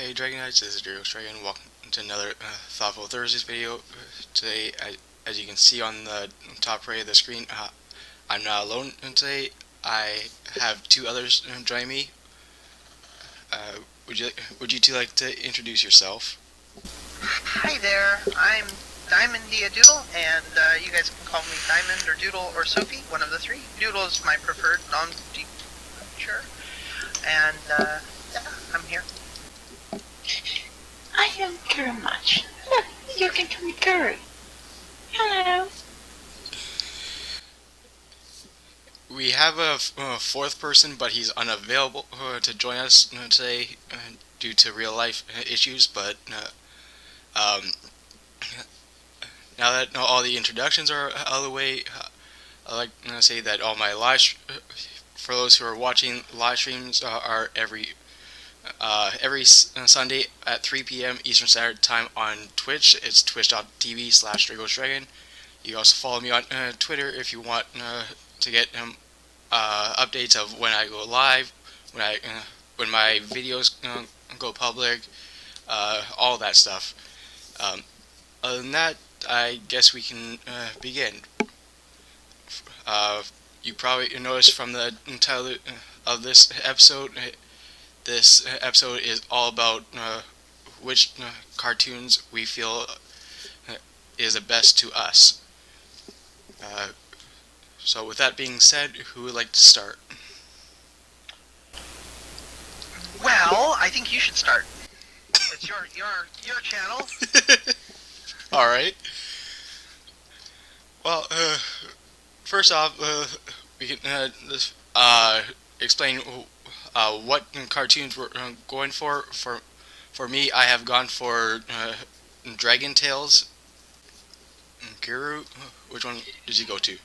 Hey Dragon Knights, this is DraycosDragon. Welcome to another Thoughtful Thursdays video. Today, as you can see on the top right of the screen, I'm not alone today. I have two others join me. Would you two like to introduce yourself? Hi there, I'm Diamond Doodle, and you guys can call me Diamond or Doodle or Sophie, one of the three. Doodle is my preferred non-sure, and yeah, I'm here. I am Curry Much. Look, you can call me Curry. Hello. We have a fourth person, but he's unavailable to join us today due to real life issues. But um, now that all the introductions are out of the way, I'd like to say that all my for those who are watching live streams, are every Sunday at 3 p.m. Eastern Standard Time on Twitch. It's twitch.tv/DraycosDragon. You can also follow me on Twitter if you want to get updates of when I go live, when my videos go public, all that stuff. Other than that, I guess we can begin. You probably noticed from the title of this episode. This episode is all about which cartoons we feel is the best to us. So with that being said, who would like to start? Well, I think you should start. It's your channel. All right. Well, first off, we can explain what cartoons we're going for. For me, I have gone for Dragon Tales. Guru, which one did you go to?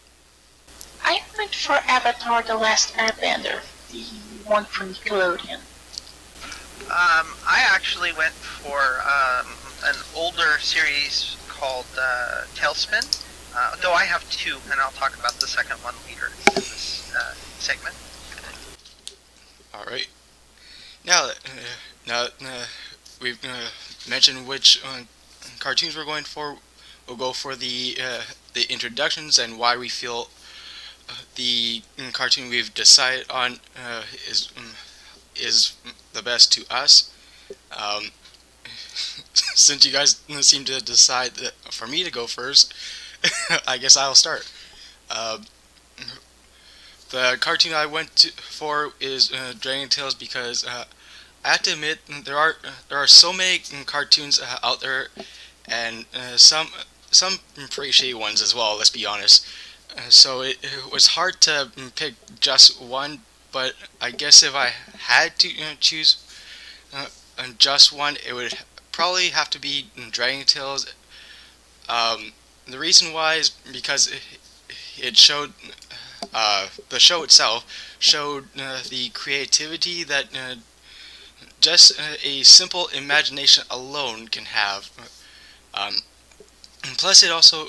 I went for Avatar: The Last Airbender, the one from Nickelodeon. I actually went for an older series called Tailspin, though I have two, and I'll talk about the second one later in this segment. All right. Now that we've mentioned which cartoons we're going for, we'll go for the introductions and why we feel the cartoon we've decided on is the best to us. Since you guys seem to decide that for me to go first, I guess I'll start. The cartoon I went for is Dragon Tales because I have to admit there are so many cartoons out there, and some pretty shitty ones as well. Let's be honest. So it was hard to pick just one, but I guess if I had to choose just one, it would probably have to be Dragon Tales. The reason why is because it showed the show itself showed the creativity that just a simple imagination alone can have. And plus, it also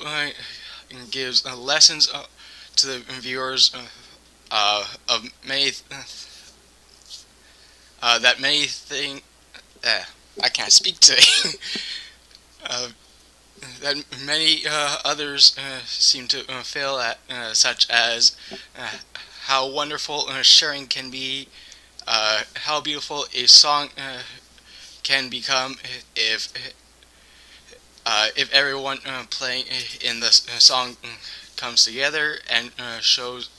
gives lessons to the viewers of many that many things. I can't speak today. That many others seem to fail at, such as how wonderful sharing can be, how beautiful a song can become if everyone playing in the song comes together and shows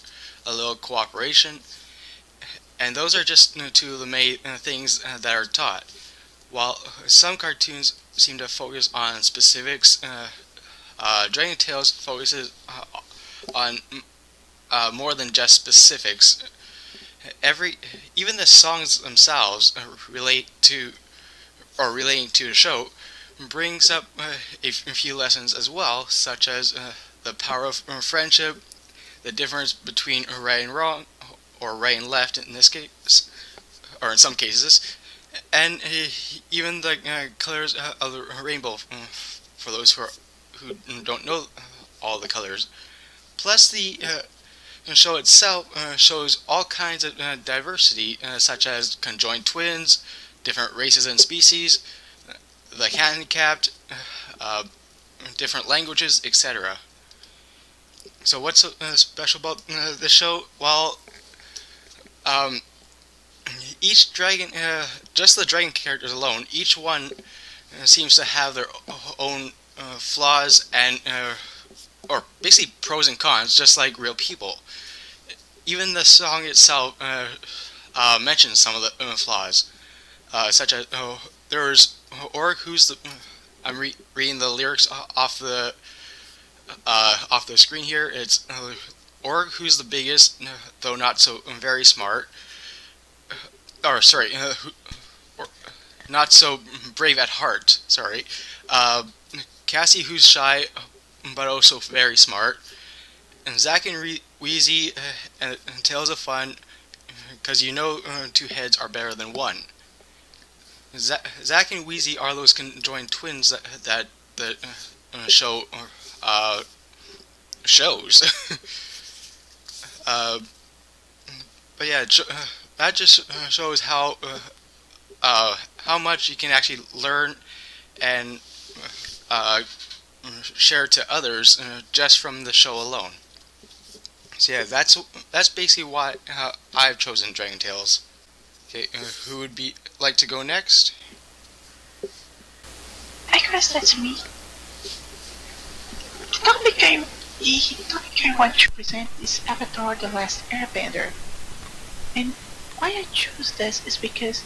a little cooperation. And those are just two of the main things that are taught. While some cartoons seem to focus on specifics, Dragon Tales focuses on more than just specifics. Even the songs themselves relating to the show brings up a few lessons as well, such as the power of friendship, the difference between right and wrong, or right and left in this case, or in some cases, and even the colors of the rainbow for those who don't know all the colors. Plus, the show itself shows all kinds of diversity, such as conjoined twins, different races and species, the handicapped, uh, different languages, etc. So what's special about the show? Well, um, each dragon, just the dragon characters alone, each one seems to have their own flaws and, or basically pros and cons, just like real people. Even the song itself mentions some of the flaws, such as there's Org, who's the I'm reading the lyrics off the screen here. It's Org, who's the biggest, though not so very smart. Or sorry, or, not so brave at heart. Sorry, Cassie, who's shy but also very smart, and Zack and Wheezy and Tales of Fun, because you know two heads are better than one. Zack and Wheezy are those conjoined twins that the show shows. uh, but yeah, that just shows how much you can actually learn and uh, share to others just from the show alone. So yeah, that's basically why I've chosen Dragon Tales. Okay, who would be like to go next? I guess that's me. The topic I want to present is Avatar: The Last Airbender. And why I chose this is because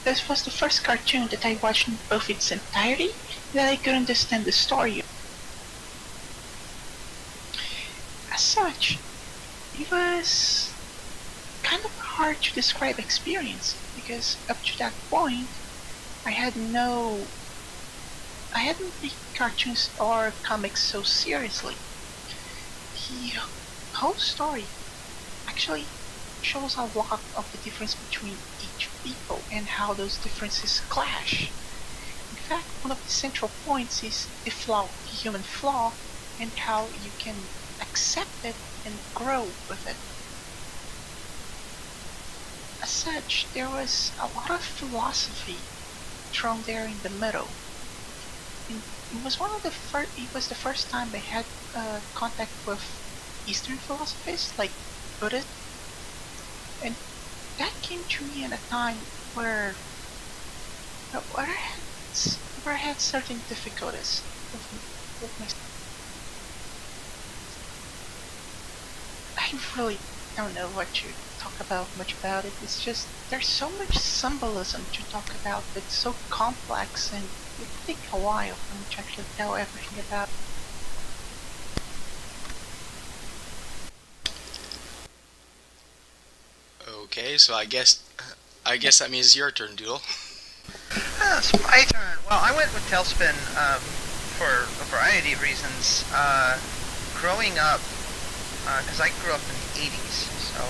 this was the first cartoon that I watched in both its entirety that I could understand the story of. As such, it was kind of hard to describe experience because up to that point I hadn't taken cartoons or comics so seriously. The whole story actually shows a lot of the difference between each people and how those differences clash. In fact, one of the central points is the human flaw, and how you can accept it and grow with it. As such, there was a lot of philosophy thrown there in the middle. And it was the first time I had contact with Eastern philosophies like Buddhism, and that came to me at a time where I had certain difficulties with my. I really don't know what to talk about much about it. It's just there's so much symbolism to talk about that's so complex, and it would take a while for me to actually tell everything about it. Okay, so I guess that means it's your turn, Doodle. It's my turn. Well, I went with Tailspin for a variety of reasons. Growing up, because I grew up in the 80s, so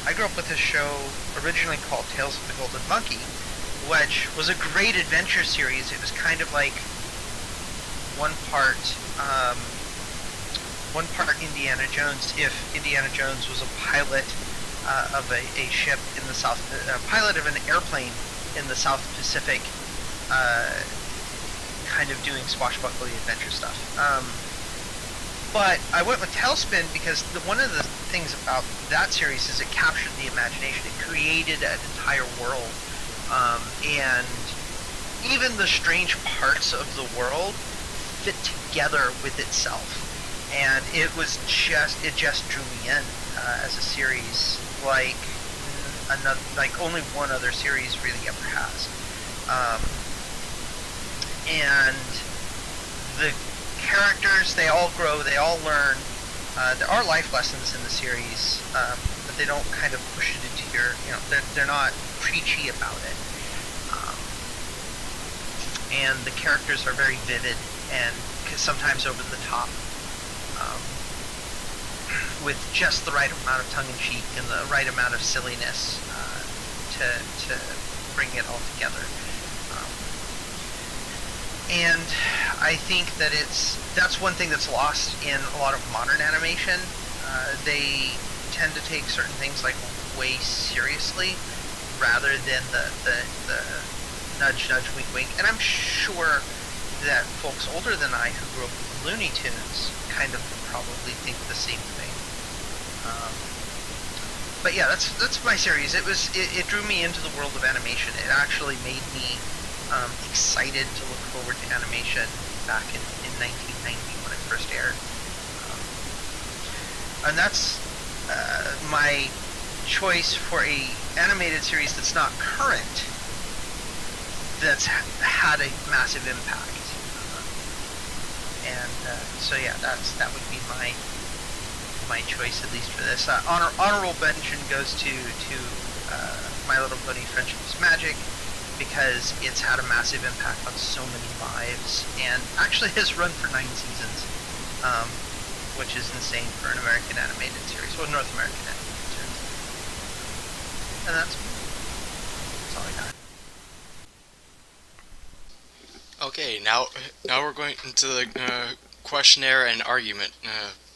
I grew up with this show originally called Tales of the Golden Monkey, which was a great adventure series. It was kind of like one part Indiana Jones, if Indiana Jones was a pilot of a ship in the South, pilot of an airplane in the South Pacific, kind of doing swashbuckling adventure stuff. But I went with Tailspin because one of the things about that series is it captured the imagination. It created an entire world, and even the strange parts of the world fit together with itself. And it just drew me in as a series like only one other series really ever has. And the characters, they all grow, they all learn. There are life lessons in the series, but they don't kind of push it into your, they're not preachy about it. And the characters are very vivid and sometimes over the top, with just the right amount of tongue-in-cheek and the right amount of silliness to bring it all together. And I think that that's one thing that's lost in a lot of modern animation. They tend to take certain things like way seriously, rather than the nudge nudge wink wink. And I'm sure that folks older than I who grew up with Looney Tunes kind of probably think the same thing. But yeah, that's my series. It drew me into the world of animation. It actually made me excited to look forward to animation back in 1990 when it first aired. And that's my choice for a animated series that's not current, that's had a massive impact. So yeah, that would be my choice, at least for this. Honorable mention goes to My Little Pony: Friendship is Magic, because it's had a massive impact on so many lives, and actually has run for 9 seasons, which is insane for an American animated series, well, North American animated series. And that's all I got. Okay, now we're going into the questionnaire and argument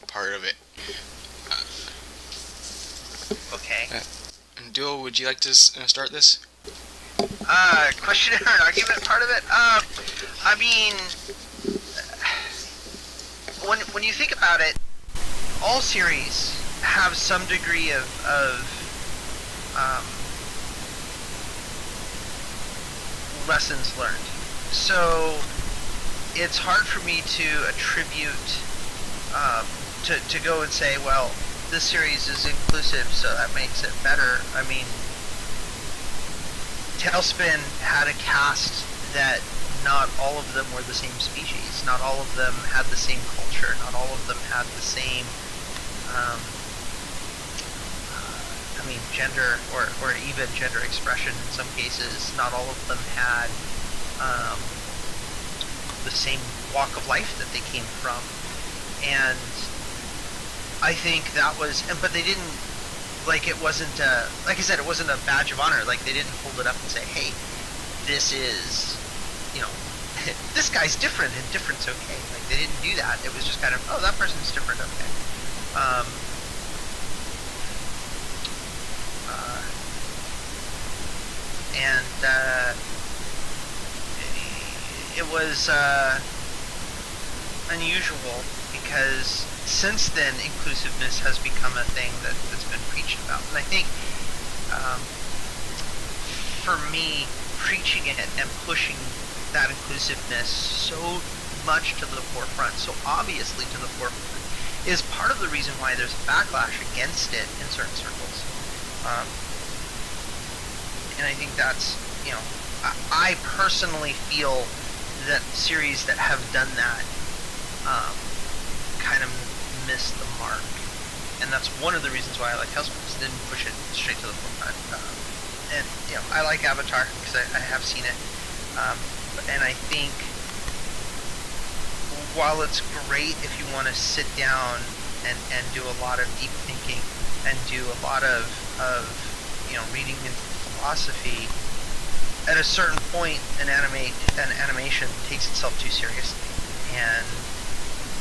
part of it. Okay. Duo, would you like to start this? Questionnaire and argument part of it? I mean, when you think about it, all series have some degree of lessons learned. So it's hard for me to attribute, to go and say, well, this series is inclusive, so that makes it better. I mean, Tailspin had a cast that not all of them were the same species. Not all of them had the same culture. Not all of them had the same, gender or even gender expression in some cases. Not all of them had the same walk of life that they came from. And I think that was, but they didn't, like, it wasn't, like I said, it wasn't a badge of honor. Like, they didn't hold it up and say, hey, this is, this guy's different and different's okay. Like, they didn't do that. It was just kind of, oh, that person's different, okay. It was unusual, because since then inclusiveness has become a thing that's been preached about. And I think for me, preaching it and pushing that inclusiveness so much to the forefront, so obviously to the forefront, is part of the reason why there's a backlash against it in certain circles. And I think that's, I personally feel that series that have done that kind of miss the mark. And that's one of the reasons why I like Tailspin, because it didn't push it straight to the forefront. And I like Avatar because I have seen it. And I think while it's great if you want to sit down and do a lot of deep thinking and do a lot of reading into philosophy, at a certain point an animation takes itself too seriously. And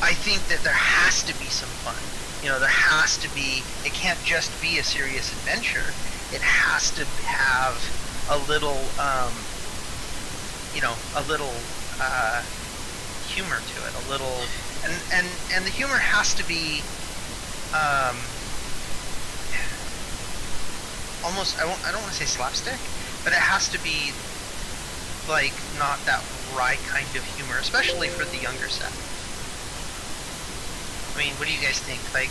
I think that there has to be some fun. There has to be, it can't just be a serious adventure. It has to have a little, humor to it, a little, and the humor has to be, almost, I don't want to say slapstick, but it has to be, like, not that wry kind of humor, especially for the younger set. I mean, what do you guys think? Like,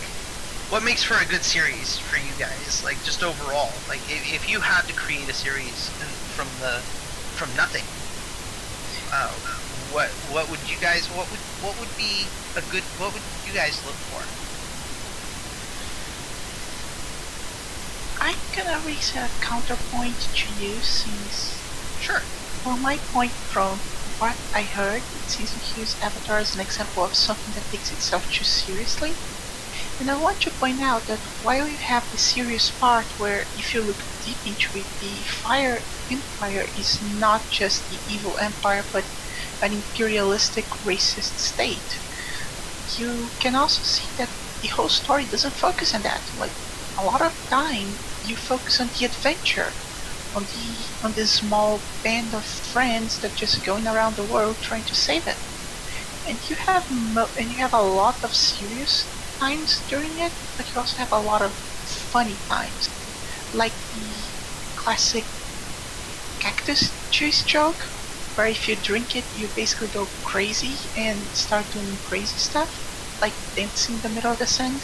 what makes for a good series for you guys? Like, just overall, like, if you had to create a series from nothing, what would you guys? What would be a good? What would you guys look for? I'm gonna raise a counterpoint to you, since, Sure. well, my point from what I heard, it seems to use Avatar as an example of something that takes itself too seriously. And I want to point out that while you have the serious part where, if you look deep into it, the Fire Empire is not just the evil empire, but an imperialistic, racist state, you can also see that the whole story doesn't focus on that. Like, a lot of time you focus on the adventure, on this small band of friends that just going around the world trying to save it. And you have a lot of serious times during it, but you also have a lot of funny times, like the classic cactus juice joke, where if you drink it, you basically go crazy and start doing crazy stuff, like dancing in the middle of the sand.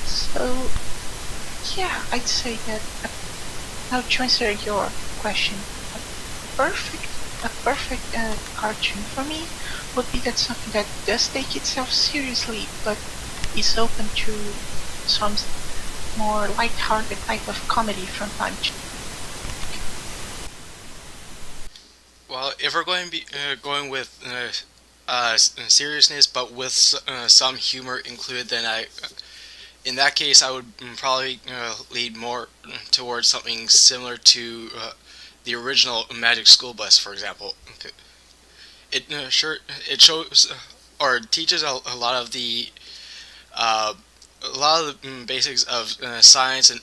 So, yeah, I'd say that now to answer your question, a perfect cartoon for me would be that something that does take itself seriously, but is open to some more light-hearted type of comedy from time to time. Well, if we're going to be going with seriousness, but with some humor included, then in that case, I would probably lead more towards something similar to the original Magic School Bus, for example. It sure it shows or teaches a lot of the uh, basics of science and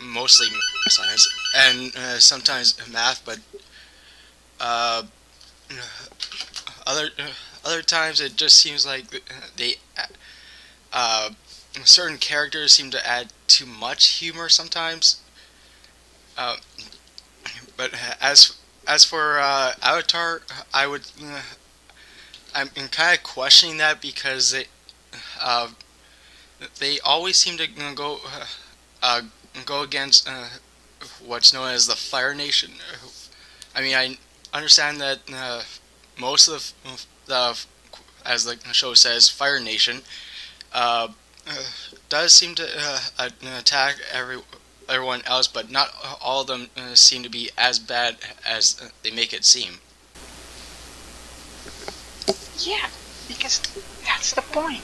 mostly science and sometimes math, but uh, other other times it just seems like they uh, certain characters seem to add too much humor sometimes. Uh, but as for Avatar, I'm kind of questioning that because uh, they always seem to uh, go against what's known as the Fire Nation. I mean, I understand that most of the, as the show says, Fire Nation uh, uh, does seem to attack everyone else, but not all of them seem to be as bad as they make it seem. Yeah, because that's the point.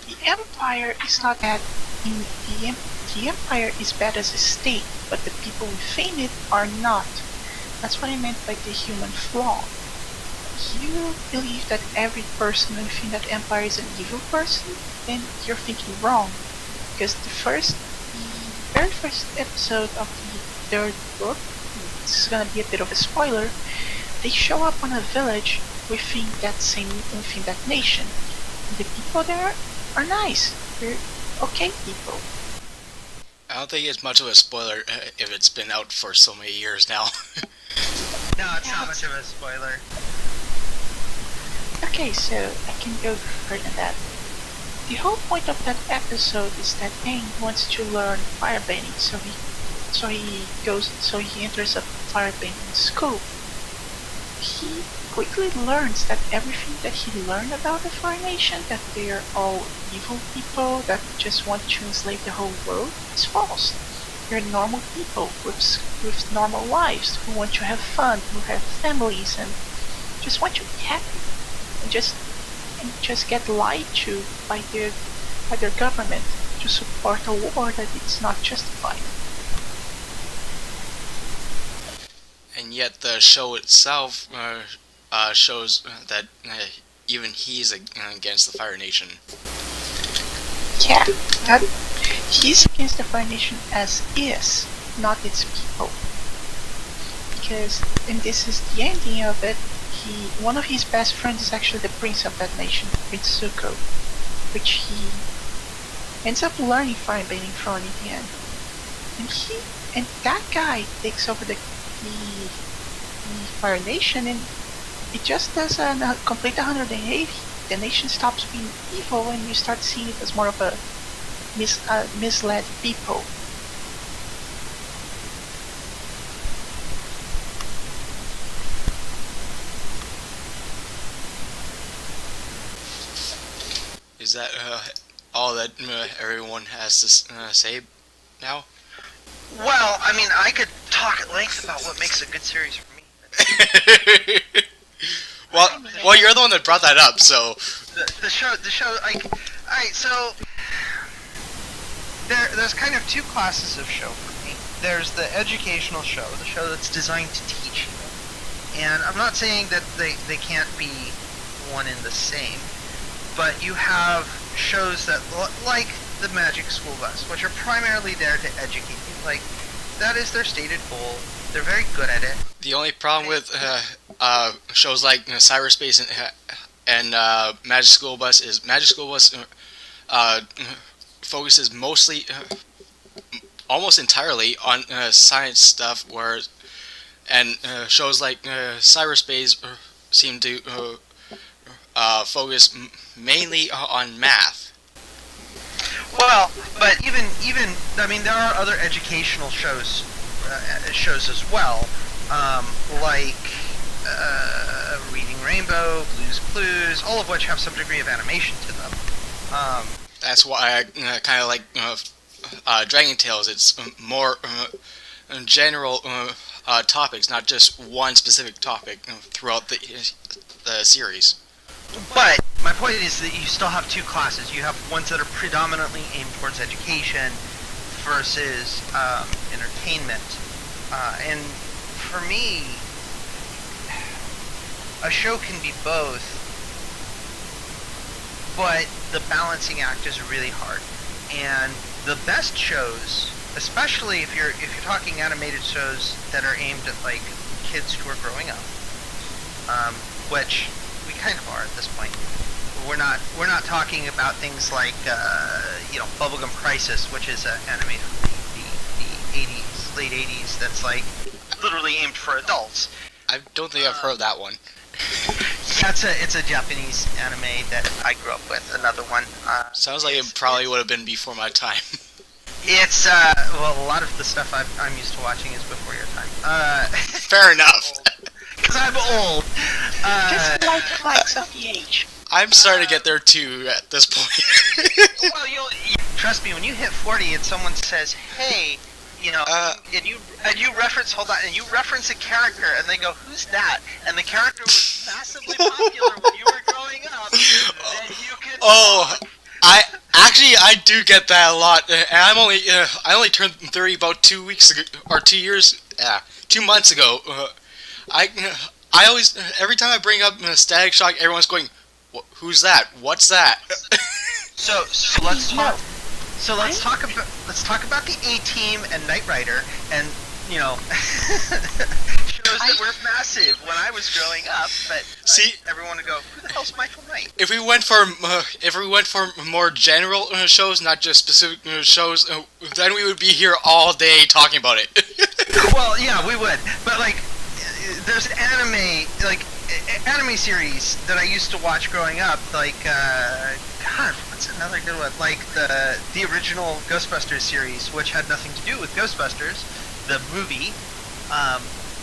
The Empire is not bad. In the Empire is bad as a state, but the people within it are not. That's what I meant by the human flaw. You believe that every person within that empire is an evil person, then you're thinking wrong. Because the very first episode of the third book, this is gonna be a bit of a spoiler, they show up on a village within that nation. And the people there are nice. They're okay people. I don't think it's much of a spoiler if it's been out for so many years now. No, it's Yeah. not much of a spoiler. Okay, so I can go further than that. The whole point of that episode is that Aang wants to learn firebending, so he enters a firebending school. He quickly learns that everything that he learned about the Fire Nation, that they are all evil people that just want to enslave the whole world, is false. They're normal people with normal lives who want to have fun, who have families, and just want to be happy, and just get lied to by their government to support a war that it's not justified. And yet the show itself shows that even he's against the Fire Nation. Yeah, that he's against the Fire Nation as is, not its people. Because, and this is the ending of it, one of his best friends is actually the prince of that nation, Prince Zuko, which he ends up learning firebending from in the end. And that guy takes over the Fire Nation, and it just does a complete 180. The nation stops being evil, and you start seeing it as more of a misled people. Is that all that everyone has to say now? Well, I mean, I could talk at length about what makes a good series for me. well, you're the one that brought that up, so The show, like, alright, so there's kind of two classes of show for me. There's the educational show, the show that's designed to teach you. And I'm not saying that they can't be one and the same, but you have shows that like the Magic School Bus, which are primarily there to educate you. Like, that is their stated goal. They're very good at it. The only problem with shows like Cyberspace and Magic School Bus is Magic School Bus focuses mostly, almost entirely on science stuff, whereas and shows like Cyberspace seem to focus mainly on math. Well, but even I mean, there are other educational shows as well, like Reading Rainbow, Blue's Clues, all of which have some degree of animation to them. That's why I kind of like Dragon Tales. It's more general topics, not just one specific topic throughout the series. But my point is that you still have two classes. You have ones that are predominantly aimed towards education versus entertainment. And for me, a show can be both, but the balancing act is really hard. And the best shows, especially if you're talking animated shows that are aimed at like kids who are growing up, which we kind of are at this point. We're not talking about things like Bubblegum Crisis, which is an anime from the 80s, late 80s, that's like literally aimed for adults. I don't think I've heard of that one. Yeah, it's a Japanese anime that I grew up with. Another one. Sounds like it probably would have been before my time. It's well, a lot of the stuff I'm used to watching is before your time. Fair enough. Because I'm old. Just like the likes of the age. I'm starting to get there too at this point. Well, trust me, when you hit 40 and someone says, "Hey," and you reference, hold on, and you reference a character, and they go, "Who's that?" And the character was massively popular when you were growing up. Then you can. Oh, I do get that a lot, and I only turned 30 about 2 weeks ago, or 2 years, 2 months ago. I always, every time I bring up Static Shock, everyone's going, "Who's that? What's that?" So let's talk. So let's talk about the A-Team and Knight Rider, and shows that were massive when I was growing up. But see, everyone would go, "Who the hell's Michael Knight?" If we went for more general shows, not just specific shows, then we would be here all day talking about it. Well, yeah, we would. But like, there's an anime series that I used to watch growing up, like God, what's another good one? Like the original Ghostbusters series, which had nothing to do with Ghostbusters, the movie.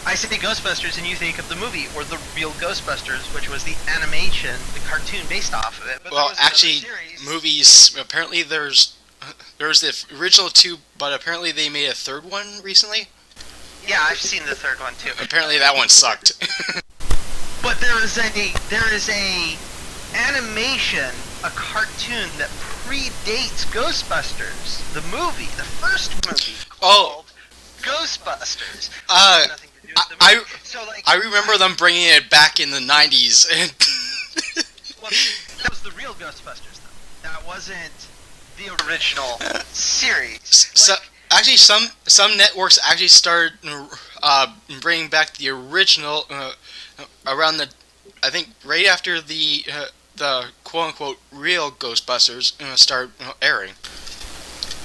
I say Ghostbusters and you think of the movie, or the real Ghostbusters, which was the animation, the cartoon based off of it. But well, actually, movies, apparently there's the original two, but apparently they made a third one recently. Yeah, I've seen the third one too. Apparently that one sucked. But there is a animation, a cartoon that predates Ghostbusters, the movie, the first movie called Ghostbusters. Nothing to do with the movie. I remember them bringing it back in the 90s. Well, that was the real Ghostbusters, though. That wasn't the original series. So, actually, some networks actually started bringing back the original around I think right after the quote-unquote real Ghostbusters started airing.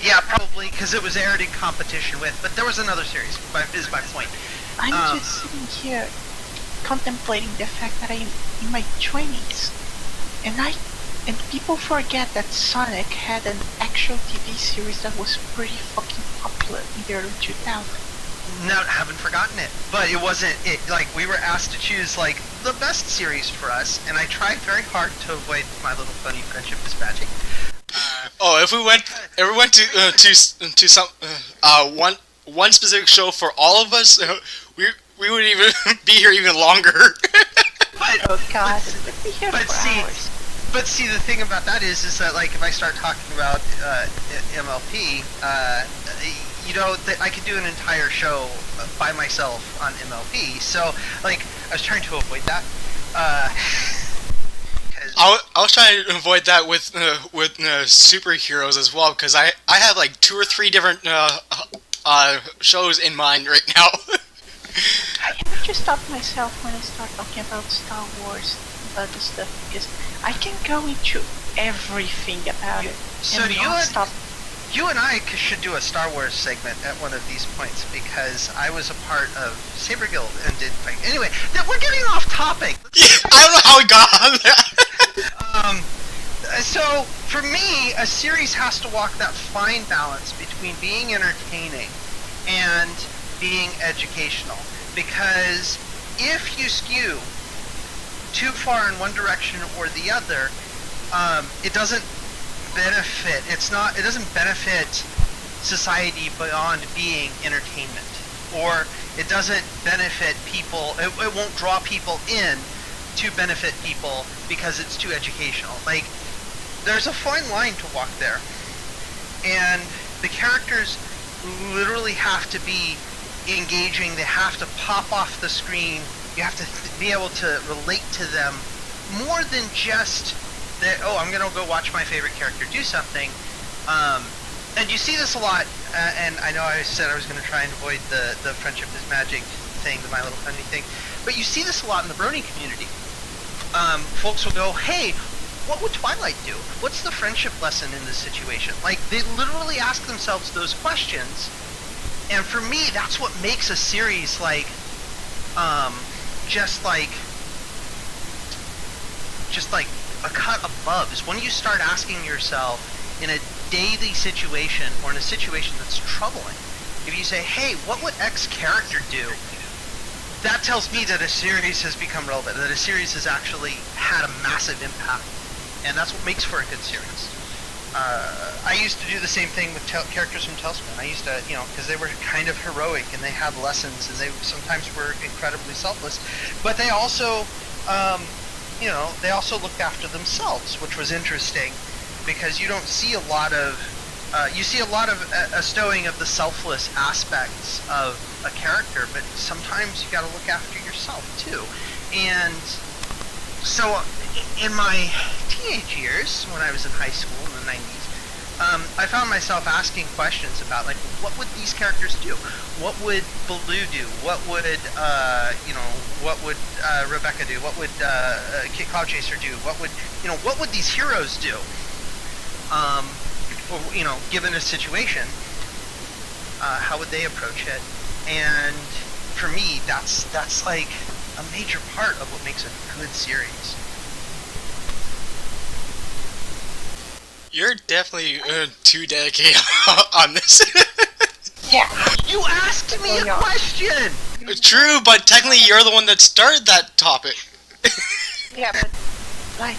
Yeah, probably, because it was aired in competition with, but there was another series, is my point. I'm just sitting here contemplating the fact that I'm in my 20s, and people forget that Sonic had an actual TV series that was pretty fucking popular in the early 2000s. No, haven't forgotten it. But it wasn't like we were asked to choose like the best series for us, and I tried very hard to avoid My Little Pony Friendship is Magic. If we went to some one specific show for all of us, we would even be here even longer. Oh God, we'd be here for hours. But see, the thing about that is that like if I start talking about MLP, I could do an entire show by myself on MLP. So like I was trying to avoid that. I was trying to avoid that with superheroes as well because I have like 2 or 3 different shows in mind right now. I have to stop myself when I start talking about Star Wars, about the stuff, because I can go into everything about it. So and not stop. you and I should do a Star Wars segment at one of these points because I was a part of Saber Guild and did fight. Anyway, we're getting off topic. I don't know how we got on that. So for me, a series has to walk that fine balance between being entertaining and being educational. Because if you skew too far in one direction or the other, it doesn't benefit. It doesn't benefit society beyond being entertainment, or it doesn't benefit people. It won't draw people in to benefit people because it's too educational. Like, there's a fine line to walk there, and the characters literally have to be engaging. They have to pop off the screen. You have to be able to relate to them more than just that. Oh, I'm gonna go watch my favorite character do something. And you see this a lot. And I know I said I was going to try and avoid the friendship is magic thing, the My Little Pony thing, but you see this a lot in the Brony community. Folks will go, "Hey, what would Twilight do? What's the friendship lesson in this situation?" Like, they literally ask themselves those questions. And for me, that's what makes a series like, just like a cut above, is when you start asking yourself in a daily situation or in a situation that's troubling. If you say, "Hey, what would X character do?" That tells me that a series has become relevant, that a series has actually had a massive impact, and that's what makes for a good series. I used to do the same thing with characters from Telsman. I used to, because they were kind of heroic and they had lessons and they sometimes were incredibly selfless, but they also, they also looked after themselves, which was interesting because you don't see a lot of, you see a lot of a stowing of the selfless aspects of a character, but sometimes you got to look after yourself too. And so in my teenage years, when I was in high school in the 90s, I found myself asking questions about, like, what would these characters do? What would Baloo do? What would, what would Rebecca do? What would Kit Cloud Chaser do? What would these heroes do? Given a situation, how would they approach it? And for me, that's like a major part of what makes a good series. You're definitely too dedicated on this. Yeah. You asked me a question! True, but technically you're the one that started that topic. Yeah, but, like,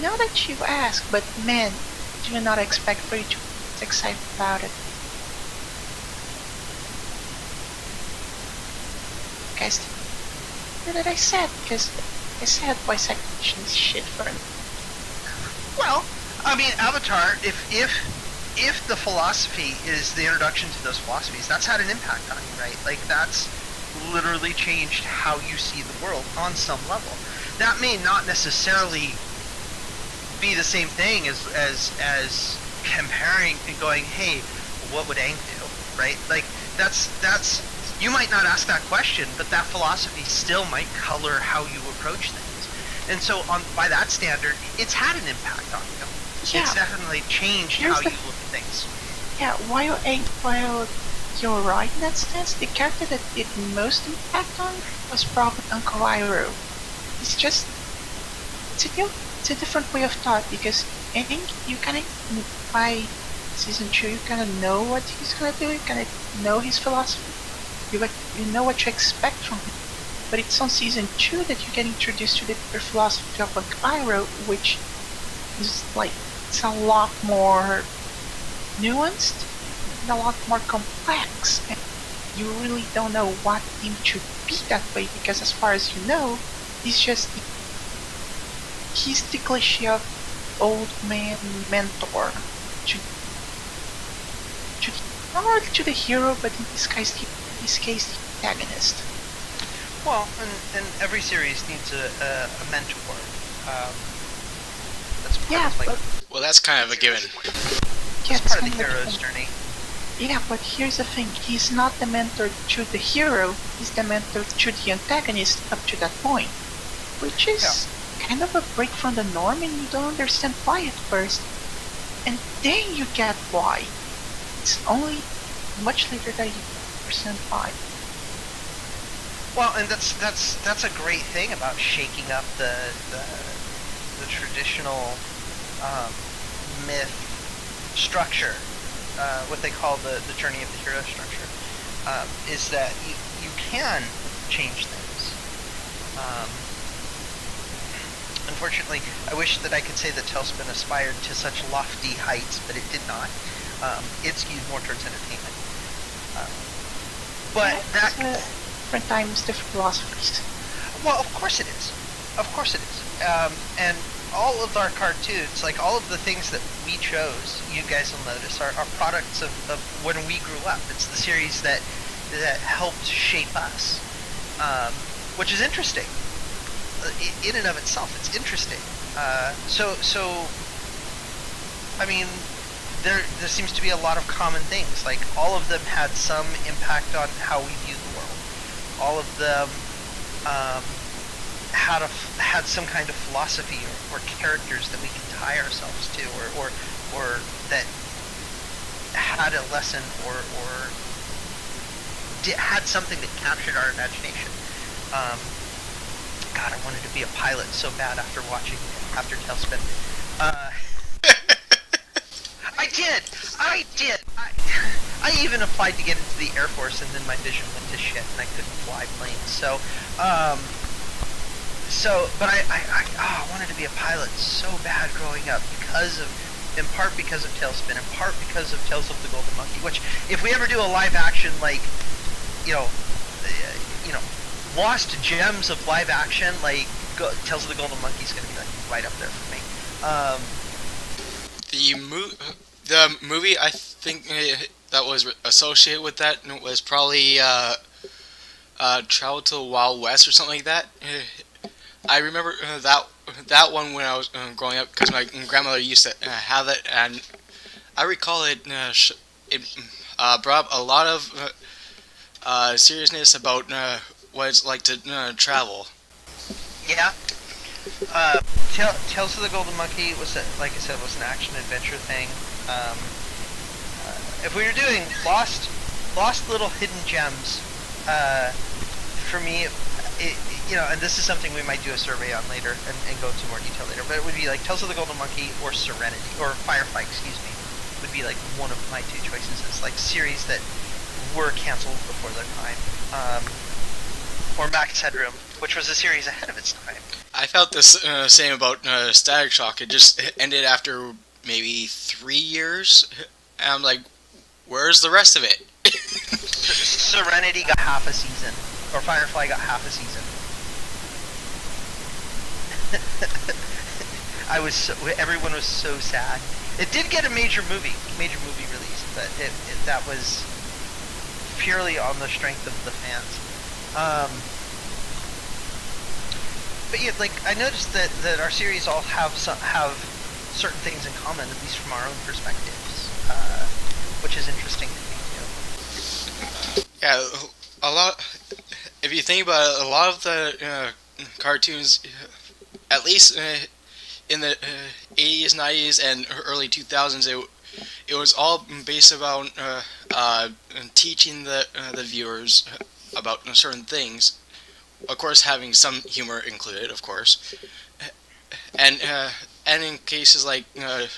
now that you ask, but man, do not expect for you to get excited about it. Guys, what did I said? Because I said voice acting is shit for me. Well, I mean, Avatar, if the philosophy is the introduction to those philosophies, that's had an impact on you, right? Like, that's literally changed how you see the world on some level. That may not necessarily be the same thing as comparing and going, "Hey, what would Aang do?" Right? Like, that's you might not ask that question, but that philosophy still might color how you approach things. And so, by that standard, it's had an impact on you. Yeah. It's definitely changed how you look at things. Yeah, while you're right in that sense, the character that did most impact on was probably Uncle Iroh. It's a different way of thought, because I think you kinda, by season 2, you kinda know what he's gonna do, you kinda know his philosophy, you know what to expect from him. But it's on season 2 that you get introduced to the philosophy of Uncle Iroh, which is like, it's a lot more nuanced and a lot more complex, and you really don't know what him to be that way, because as far as you know, he's the cliche of old man mentor not only to the hero, but in this case the antagonist. Well, and every series needs a mentor. Yeah, like, but Well, that's kind of a given. yeah, it's part of kind the of hero's journey. yeah, but here's the thing: he's not the mentor to the hero. He's the mentor to the antagonist up to that point, which is kind of a break from the norm, and you don't understand why at first, and then you get why. It's only much later that you understand why. Well, and that's a great thing about shaking up the traditional myth structure, what they call the journey of the hero structure, is that you can change things. Unfortunately, I wish that I could say that Tailspin aspired to such lofty heights, but it did not. It skewed more towards entertainment. But Yeah, that, different times, different philosophies. well, of course it is. Of course it is. And all of our cartoons, like all of the things that we chose, you guys will notice, are products of when we grew up. It's the series that helped shape us, which is interesting. In and of itself, it's interesting. So, I mean, there seems to be a lot of common things. Like all of them had some impact on how we view the world. All of them had some kind of philosophy or characters that we can tie ourselves to, or that had a lesson or had something that captured our imagination. God, I wanted to be a pilot so bad after Tailspin. I did. I even applied to get into the Air Force, and then my vision went to shit, and I couldn't fly planes. But I wanted to be a pilot so bad growing up in part because of Tailspin, in part because of Tales of the Golden Monkey. Which, if we ever do a live action, like, lost gems of live action, like Tales of the Golden Monkey is going to be like right up there for me. The movie I think that was associated with that was probably Travel to the Wild West or something like that. I remember that one when I was growing up because my grandmother used to have it, and I recall it brought up a lot of seriousness about what it's like to travel. Yeah. Tales of the Golden Monkey was, like I said, was an action adventure thing. If we were doing lost little hidden gems, for me, and this is something we might do a survey on later and go into more detail later, but it would be like Tales of the Golden Monkey or Serenity, or Firefly, excuse me, would be like one of my two choices. It's like series that were canceled before their time. Or Max Headroom, which was a series ahead of its time. I felt the same about Static Shock. It just ended after maybe 3 years, and I'm like, where's the rest of it? Serenity got half a season, or Firefly got half a season. Everyone was so sad. It did get a major movie release, but that was purely on the strength of the fans. But yeah, like I noticed that our series all have certain things in common, at least from our own perspectives, which is interesting to me too. Yeah, a lot. If you think about it, a lot of the cartoons, at least in the 80s, 90s, and early 2000s, it was all based around teaching the viewers about certain things. Of course, having some humor included, of course, and in cases like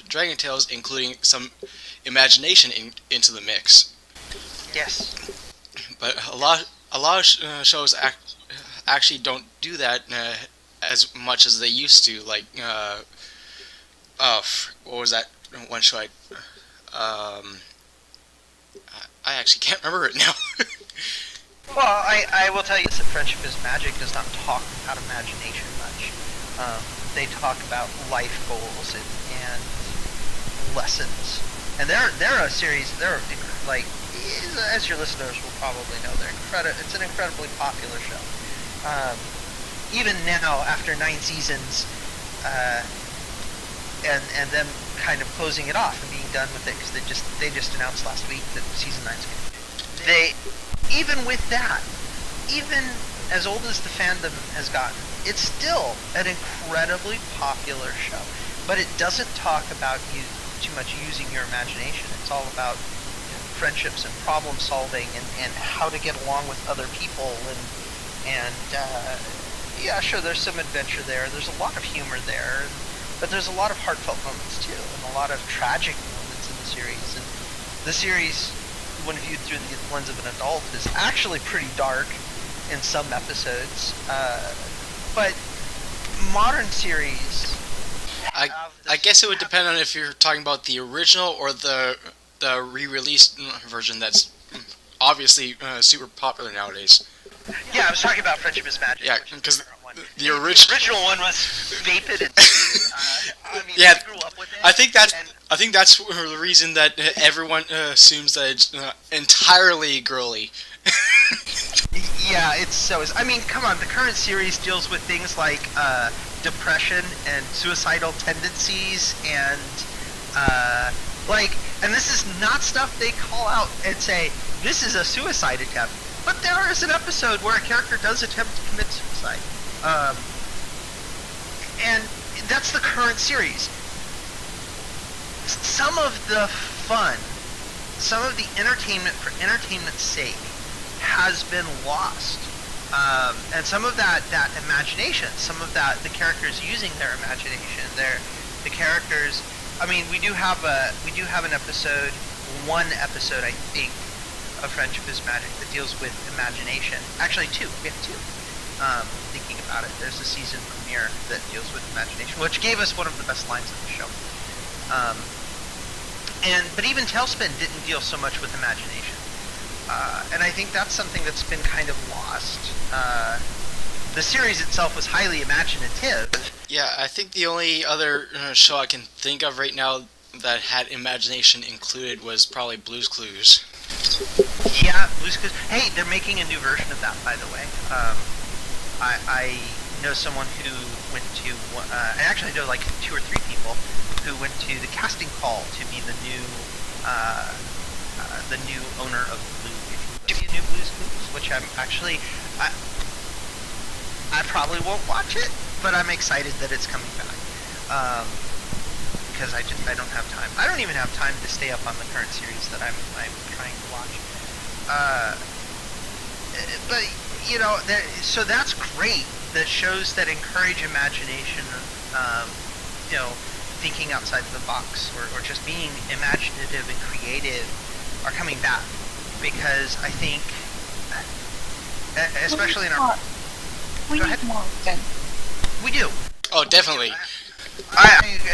Dragon Tales, including some imagination into the mix. Yes. But a lot of shows actually don't do that as much as they used to. Like, what was that one show? I actually can't remember it now. Well, I will tell you that Friendship is Magic does not talk about imagination much. They talk about life goals and lessons. And they're a series. They're like, as your listeners will probably know, it's an incredibly popular show. Even now, after 9 seasons, and them kind of closing it off and being done with it, because they just announced last week that season 9's going to be. Even with that, even as old as the fandom has gotten, it's still an incredibly popular show. But it doesn't talk about you too much using your imagination. It's all about friendships and problem solving and how to get along with other people and yeah, sure, there's some adventure there. There's a lot of humor there, but there's a lot of heartfelt moments too, and a lot of tragic moments in the series. And the series, when viewed through the lens of an adult, is actually pretty dark in some episodes. But modern series, I guess it would depend on if you're talking about the original or the re-released version. That's obviously super popular nowadays. Yeah, I was talking about Friendship is Magic. Yeah, because the original one was vapid. And, I mean, yeah, I grew up with it. I think that's the reason that everyone assumes that it's entirely girly. Yeah, it's so. I mean, come on. The current series deals with things like depression and suicidal tendencies, and and this is not stuff they call out and say this is a suicide attempt. But there is an episode where a character does attempt to commit suicide. And that's the current series. Some of the fun, some of the entertainment for entertainment's sake has been lost. And some of that imagination, some of that, the characters using their imagination, the characters. I mean, we do have an episode, one episode, I think, of Friendship is Magic that deals with imagination. Actually, two. We have two. Thinking about it, there's a season premiere that deals with imagination, which gave us one of the best lines of the show. But even Tailspin didn't deal so much with imagination, and I think that's something that's been kind of lost. The series itself was highly imaginative. Yeah, I think the only other show I can think of right now that had imagination included was probably Blue's Clues. Yeah, Blue's Clues. Hey, they're making a new version of that, by the way. I know someone who went to, I actually know like 2 or 3 people who went to the casting call to be the new owner of Blue. To be a new Blue's Clues, which I'm actually, I probably won't watch it, but I'm excited that it's coming back. Because I don't have time. I don't even have time to stay up on the current series that I'm trying to watch. But you know, so that's great. That shows that encourage imagination. You know, thinking outside the box or just being imaginative and creative are coming back, because I think, especially in our, we need more then. We do. Oh, definitely.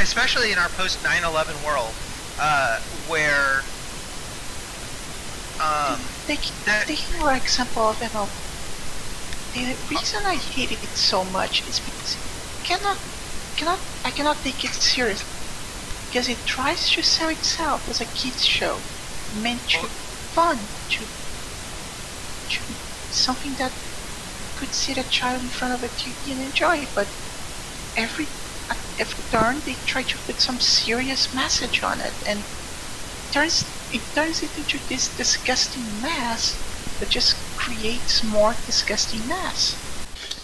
Especially in our post 9/11 world, where taking for example of ML, the reason I hate it so much is because I cannot take it seriously, because it tries to sell itself as a kids show, meant to fun, to something that could sit a child in front of a TV and enjoy, but at every turn they try to put some serious message on it, and it turns it into this disgusting mess that just creates more disgusting mess.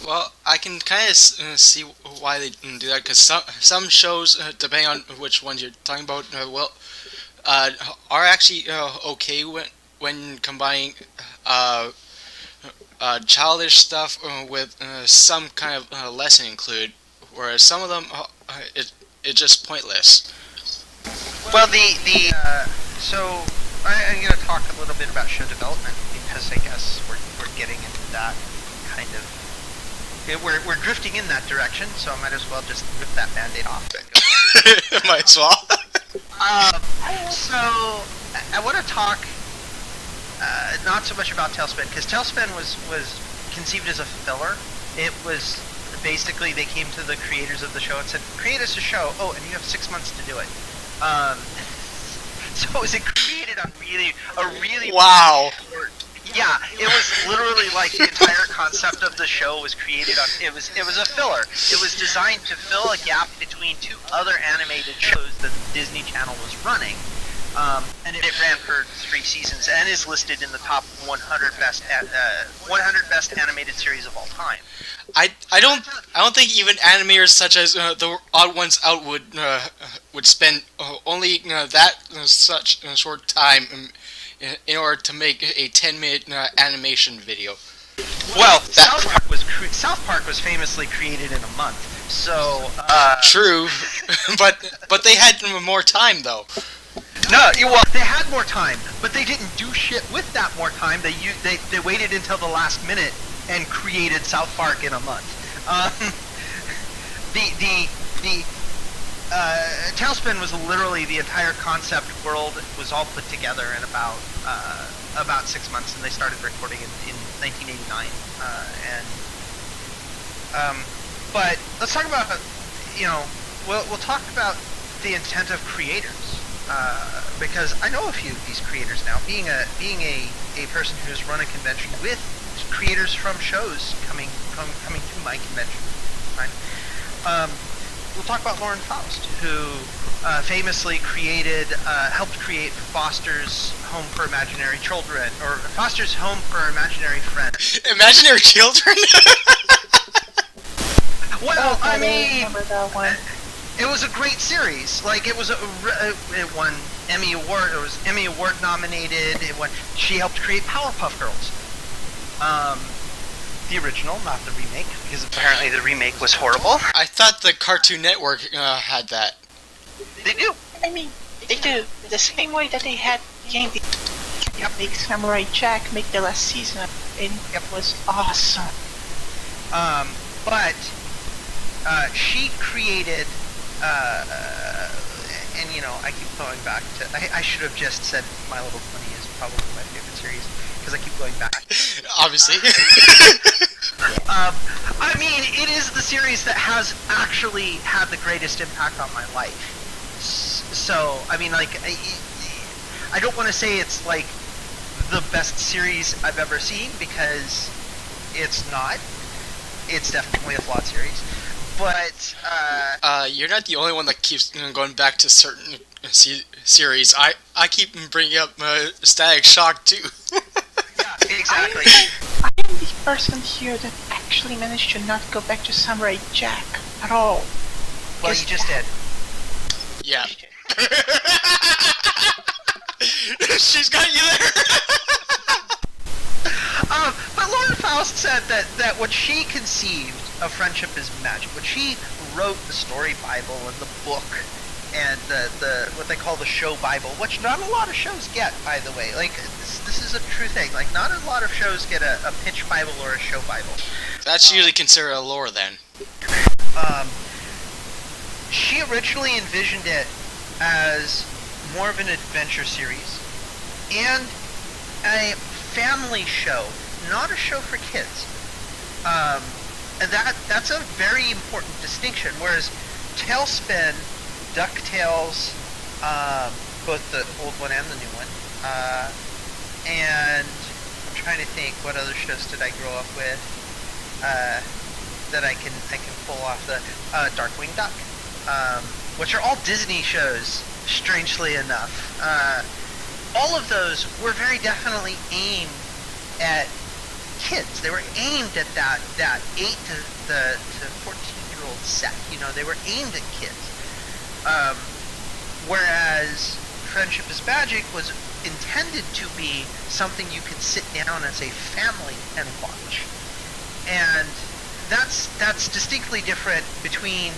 Well, I can kind of see why they do that, because some shows, depending on which ones you're talking about, are actually okay when combining childish stuff with some kind of lesson included, whereas some of them it's just pointless. Well, so I'm going to talk a little bit about show development, because I guess we're getting into that kind of. We're drifting in that direction, so I might as well just rip that Band-Aid off. Might as well. So I want to talk not so much about Tailspin, because Tailspin was conceived as a filler. It was basically, they came to the creators of the show and said, create us a show. Oh, and you have 6 months to do it. So it was created on a really wow. short Yeah, it was literally like the entire concept of the show was created on. It was a filler. It was designed to fill a gap between two other animated shows that the Disney Channel was running, and it ran for 3 seasons and is listed in the top 100 best animated series of all time. I don't think even animators such as the Odd Ones Out would spend only that such short time in order to make a 10-minute animation video. Well, South Park was famously created in a month, so True, but they had more time though. no, well, they had more time, but they didn't do shit with that more time. They waited until the last minute and created South Park in a month. The Tailspin was literally the entire concept world was all put together in about 6 months, and they started recording in 1989. But let's talk about we'll talk about the intent of creators, because I know a few of these creators now. Being a person who's run a convention with creators from shows coming to my convention, right? We'll talk about Lauren Faust, who famously helped create Foster's Home for Imaginary Children, or Foster's Home for Imaginary Friends. Imaginary children. Well, I mean, remember that one. it was a great series. Like, it won Emmy Award. It was Emmy Award nominated. She helped create Powerpuff Girls. The original, not the remake, because apparently the remake was horrible. I thought the Cartoon Network had that. They do. I mean, they do. The same way that they had game make Samurai Jack make the last season, and it was awesome. But she created, and I keep going back to. I should have just said My Little Pony is probably my favorite series because I keep going back. Obviously. I mean, it is the series that has actually had the greatest impact on my life. So, I mean, like, I don't want to say it's like the best series I've ever seen, because it's not. It's definitely a flawed series. But You're not the only one that keeps going back to certain series. I keep bringing up Static Shock too. yeah, exactly. I am the person here that actually managed to not go back to Samurai Jack at all. Well, you just did. Yeah. She's got you there. But Lauren Faust said that what she conceived of Friendship is Magic, when she wrote the story Bible and the book and the what they call the show Bible, which not a lot of shows get, by the way. Like, this is a true thing. Like, not a lot of shows get a pitch Bible or a show Bible. That's usually considered a lore then. She originally envisioned it as more of an adventure series and a family show, not a show for kids. And that's a very important distinction. Whereas Tailspin, DuckTales, both the old one and the new one, and I'm trying to think, what other shows did I grow up with that I can pull off, the Darkwing Duck, which are all Disney shows, strangely enough. All of those were very definitely aimed at kids. They were aimed at that 8 to 14-year-old set. They were aimed at kids. Whereas Friendship is Magic was intended to be something you could sit down as a family and watch. And that's distinctly different between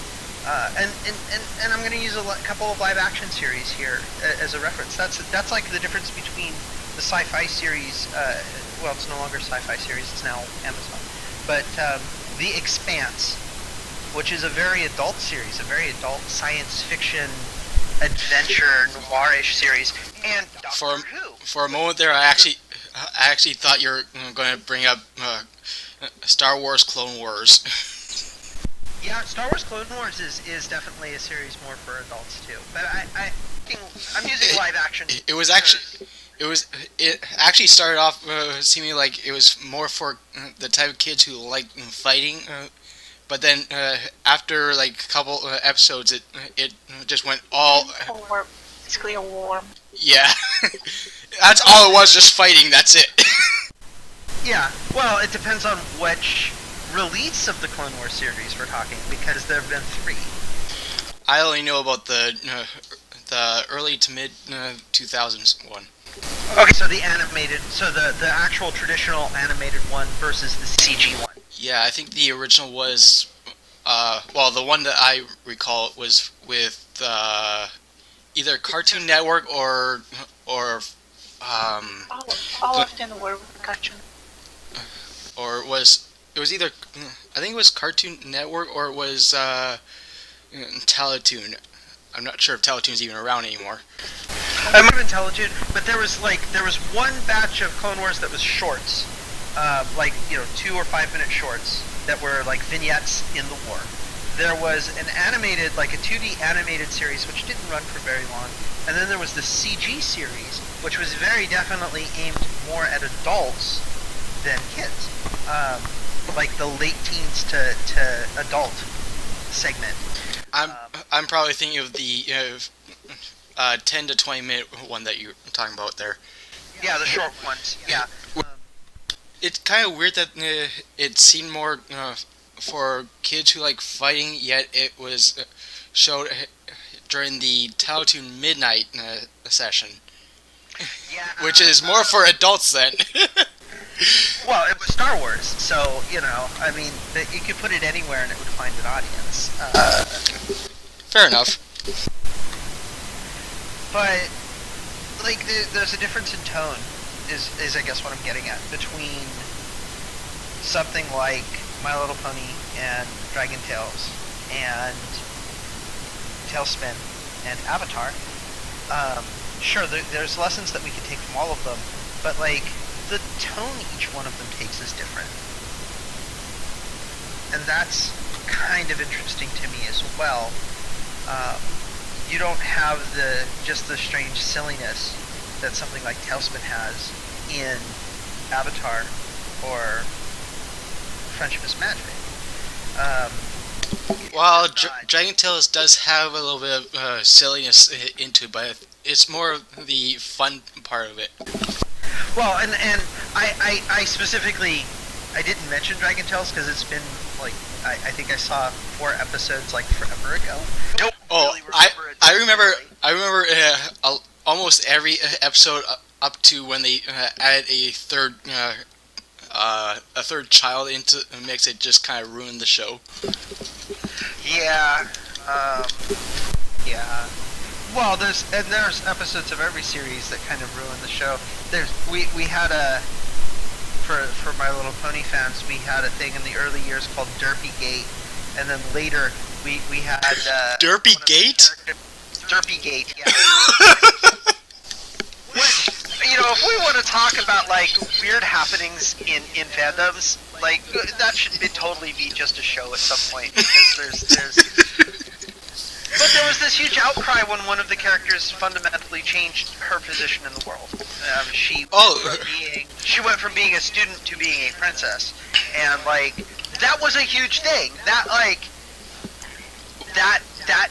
and I'm going to use a couple of live action series here as a reference. That's like the difference between the sci-fi series. Well, it's no longer sci-fi series; it's now Amazon. But The Expanse, which is a very adult series, a very adult science fiction adventure noirish series, and Doctor Who. For a moment there, I actually thought you were going to bring up Star Wars Clone Wars. Yeah, Star Wars Clone Wars is definitely a series more for adults too. But I'm using live action. It was actually it was it actually started off seeming like it was more for the type of kids who like fighting, but then after like a couple episodes, it just went all Or basically a war. yeah. That's all it was, just fighting. That's it. Yeah, well, it depends on which release of the Clone Wars series we're talking, because there have been three. I only know about the early to mid 2000s one. Okay, so the actual traditional animated one versus the CG one. Yeah, I think the original was, well, the one that I recall was with either Cartoon Network All of them were cartoon. or it was either I think it was Cartoon Network or it was Teletoon. I'm not sure if Teletoon's even around anymore. I might have been Teletoon, but there was one batch of Clone Wars that was shorts, 2 or 5 minute shorts that were like vignettes in the war. There was an animated, like a 2D animated series which didn't run for very long, and then there was the CG series, which was very definitely aimed more at adults than kids, like the late teens to adult segment. I'm probably thinking of the 10 to 20 minute one that you're talking about there. Yeah, the short ones. Yeah. It's kind of weird that it seemed more for kids who like fighting, yet it was showed during the Teletoon Midnight session, Yeah. which is more for adults then. Well, it was Star Wars, so I mean, you could put it anywhere and it would find an audience. Fair enough. But like, there's a difference in tone, is I guess what I'm getting at, between something like My Little Pony and Dragon Tales and Tailspin and Avatar. Sure, there's lessons that we can take from all of them, but like, the tone each one of them takes is different. And that's kind of interesting to me as well. You don't have just the strange silliness that something like Tailspin has in Avatar or Friendship is Magic. Well, Dragon Tales does have a little bit of silliness into it, but it's more the fun part of it. Well, and I specifically, I didn't mention Dragon Tales because it's been like, I think I saw 4 episodes like forever ago. Nope. Oh, Really remember it I remember almost every episode up to when they added a third child into the mix. It just kind of ruined the show. Yeah. Yeah. Well, there's episodes of every series that kind of ruin the show. We had for My Little Pony fans, we had a thing in the early years called Derpy Gate, and then later we had Derpy Gate? Derpy Gate, yeah. Which, if we want to talk about like weird happenings in fandoms, like that should totally be just a show at some point, because there's But there was this huge outcry when one of the characters fundamentally changed her position in the world. She went from being a student to being a princess, and like, that was a huge thing. That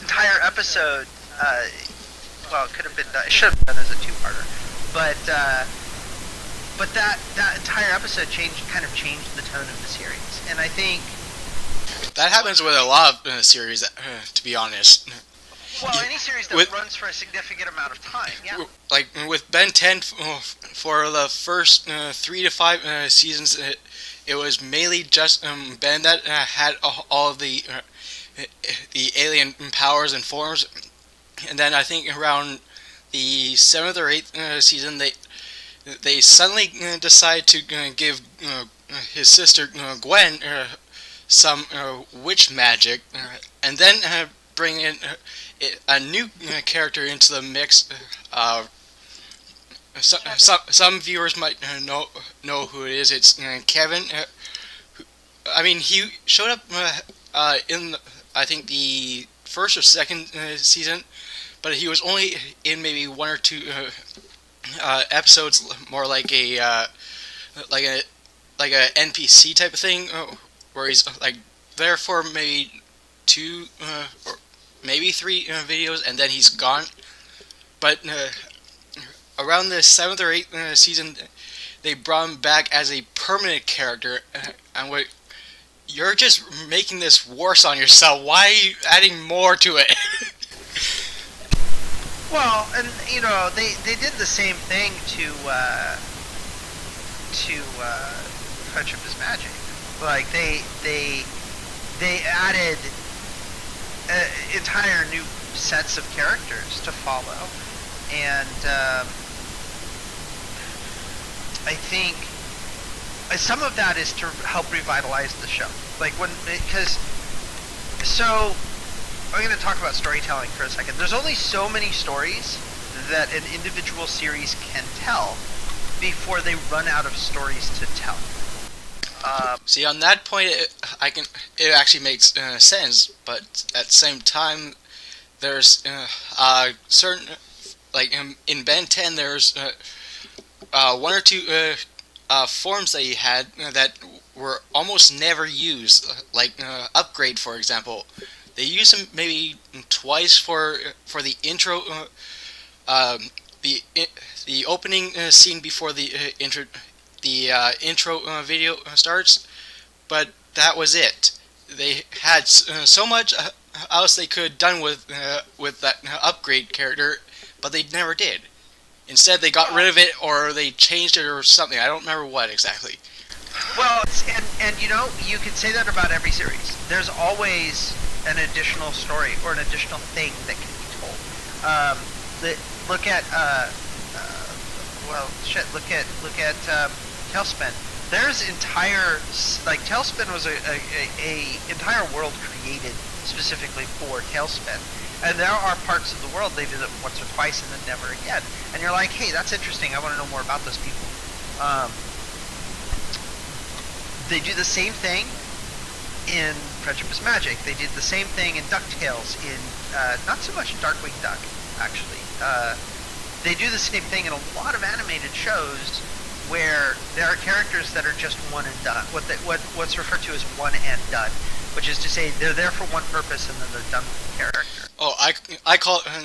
entire episode, well, it could have been done. It should have been done as a 2-parter, but that entire episode kind of changed the tone of the series, and I think. That happens with a lot of series, to be honest. Well, any series that runs for a significant amount of time, yeah. Like with Ben 10, for the first 3 to 5 seasons, it was mainly just Ben that had all of the alien powers and forms, and then I think around the 7th or 8th season, they suddenly decide to give his sister Gwen some witch magic, and then bring in a new character into the mix. Some viewers might know who it is. It's Kevin. I mean, he showed up in I think the first or second season, but he was only in maybe 1 or 2 episodes more like a like a NPC type of thing, where he's like there for maybe two or maybe three videos, and then he's gone. But around the seventh or eighth season, they brought him back as a permanent character, and what you're just making this worse on yourself. Why are you adding more to it? Well, and they did the same thing to Friendship is Magic. Like they added entire new sets of characters to follow, and I think some of that is to help revitalize the show. Like because so I'm going to talk about storytelling for a second. There's only so many stories that an individual series can tell before they run out of stories to tell. See, on that point, it actually makes sense, but at the same time, there's certain, like in Ben 10, there's one or two forms that he had that were almost never used, like Upgrade, for example. They use them maybe twice for the intro, the opening scene before the intro video starts, but that was it. They had so much else they could have done with that Upgrade character, but they never did. Instead, they got rid of it, or they changed it, or something. I don't remember what exactly. Well, and you could say that about every series. There's always an additional story or an additional thing that can be told. Look at look at Tailspin. There's entire Tailspin was a entire world created specifically for Tailspin, and there are parts of the world they visit once or twice and then never again. And you're like, hey, that's interesting. I want to know more about those people. They do the same thing in Friendship is Magic. They did the same thing in DuckTales, in not so much in Darkwing Duck, actually. They do the same thing in a lot of animated shows where there are characters that are just one and done. What's referred to as one and done, which is to say they're there for one purpose and then they're done with the character. Oh, I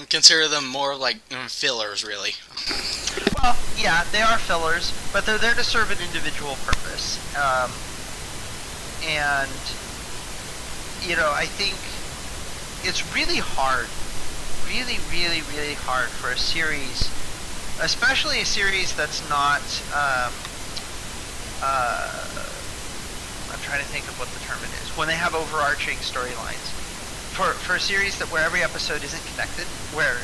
consider them more like fillers, really. Well, yeah, they are fillers, but they're there to serve an individual purpose. And I think it's really hard, really, really, really hard for a series, especially a series that's not, I'm trying to think of what the term it is, when they have overarching storylines. For a series where every episode isn't connected, where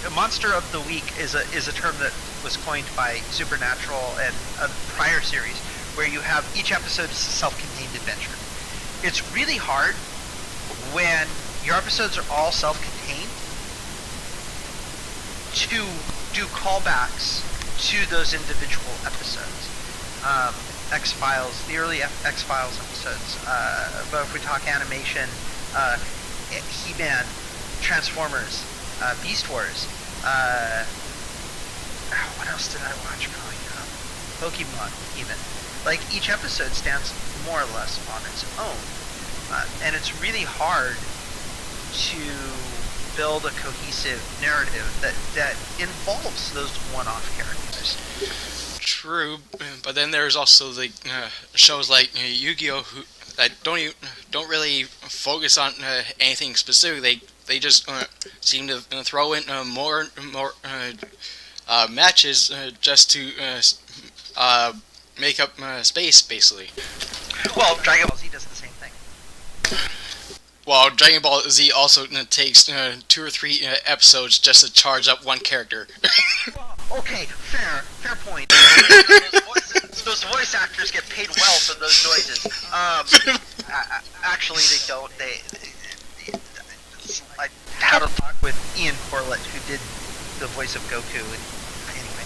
a monster of the week is a term that was coined by Supernatural and a prior series, where you have each episode is a self-contained adventure. It's really hard when your episodes are all self-contained to do callbacks to those individual episodes. X-Files, the early X-Files episodes, but if we talk animation, He-Man, Transformers, Beast Wars, what else did I watch growing up? Pokemon, even. Like, each episode stands more or less on its own. And it's really hard to build a cohesive narrative that involves those one-off characters. True, but then there's also the shows like Yu-Gi-Oh! That don't really focus on anything specific. They just seem to throw in more matches just to make up space, basically. Well, Dragon Ball Z does the same thing. Well, Dragon Ball Z also takes 2 or 3 episodes just to charge up one character. Okay, fair point. Those voice actors get paid well for those noises. Actually, they don't. I had a talk with Ian Corlett, who did the voice of Goku. Anyway,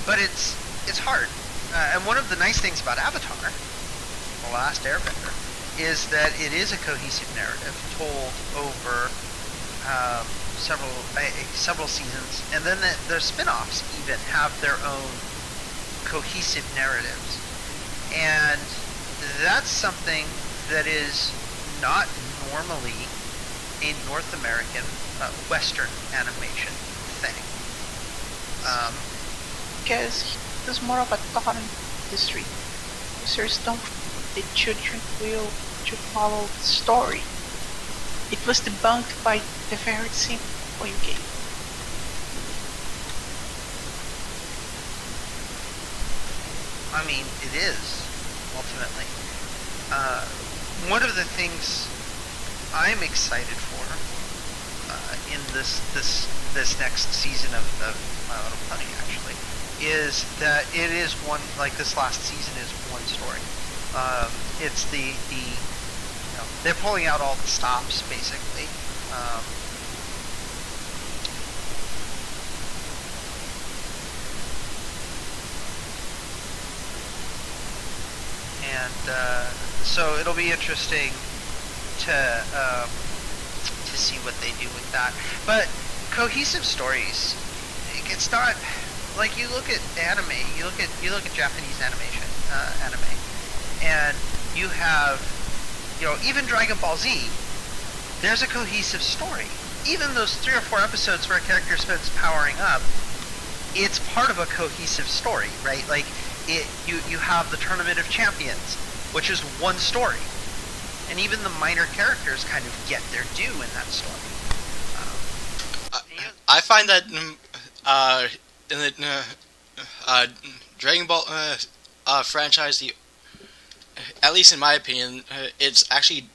but it's hard. And one of the nice things about Avatar, The Last Airbender, is that it is a cohesive narrative told over several seasons, and then the spin-offs even have their own cohesive narratives, and that's something that is not normally a North American Western animation thing. Because it was more of a thought industry. Users don't the children will to follow the story. It was debunked by the very simple game. I mean, it is ultimately. One of the things I'm excited for in this next season of My Little Pony actually is that it is one, like this last season is one story. It's the they're pulling out all the stops basically. And so it'll be interesting to see what they do with that. But cohesive stories, it's not like you look at anime. You look at Japanese animation, anime, and you have even Dragon Ball Z. There's a cohesive story. Even those 3 or 4 episodes where a character spends powering up, it's part of a cohesive story, right? Like you have the Tournament of Champions, which is one story. And even the minor characters kind of get their due in that story. I find that in the Dragon Ball franchise, at least in my opinion, it's actually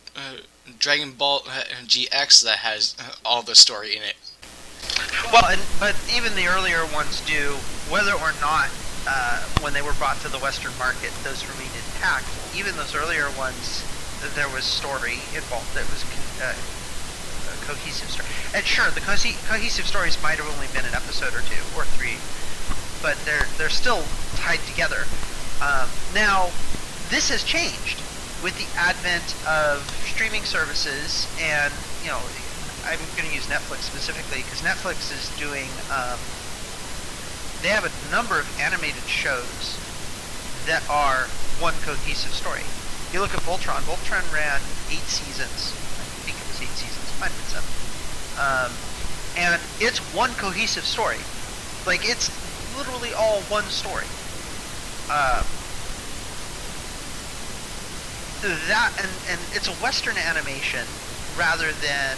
Dragon Ball GX that has all the story in it. Well, but even the earlier ones do, whether or not when they were brought to the Western market, those remained intact. Even those earlier ones, there was story involved. It was a cohesive story. And sure, the cohesive stories might have only been an episode or 2 or 3, but they're still tied together. Now, this has changed with the advent of streaming services, and I'm going to use Netflix specifically because Netflix is doing. They have a number of animated shows that are one cohesive story. You look at Voltron. Voltron ran 8 seasons. I think it was 8 seasons. It might have been 7. And it's one cohesive story. Like, it's literally all one story. That and it's a Western animation rather than,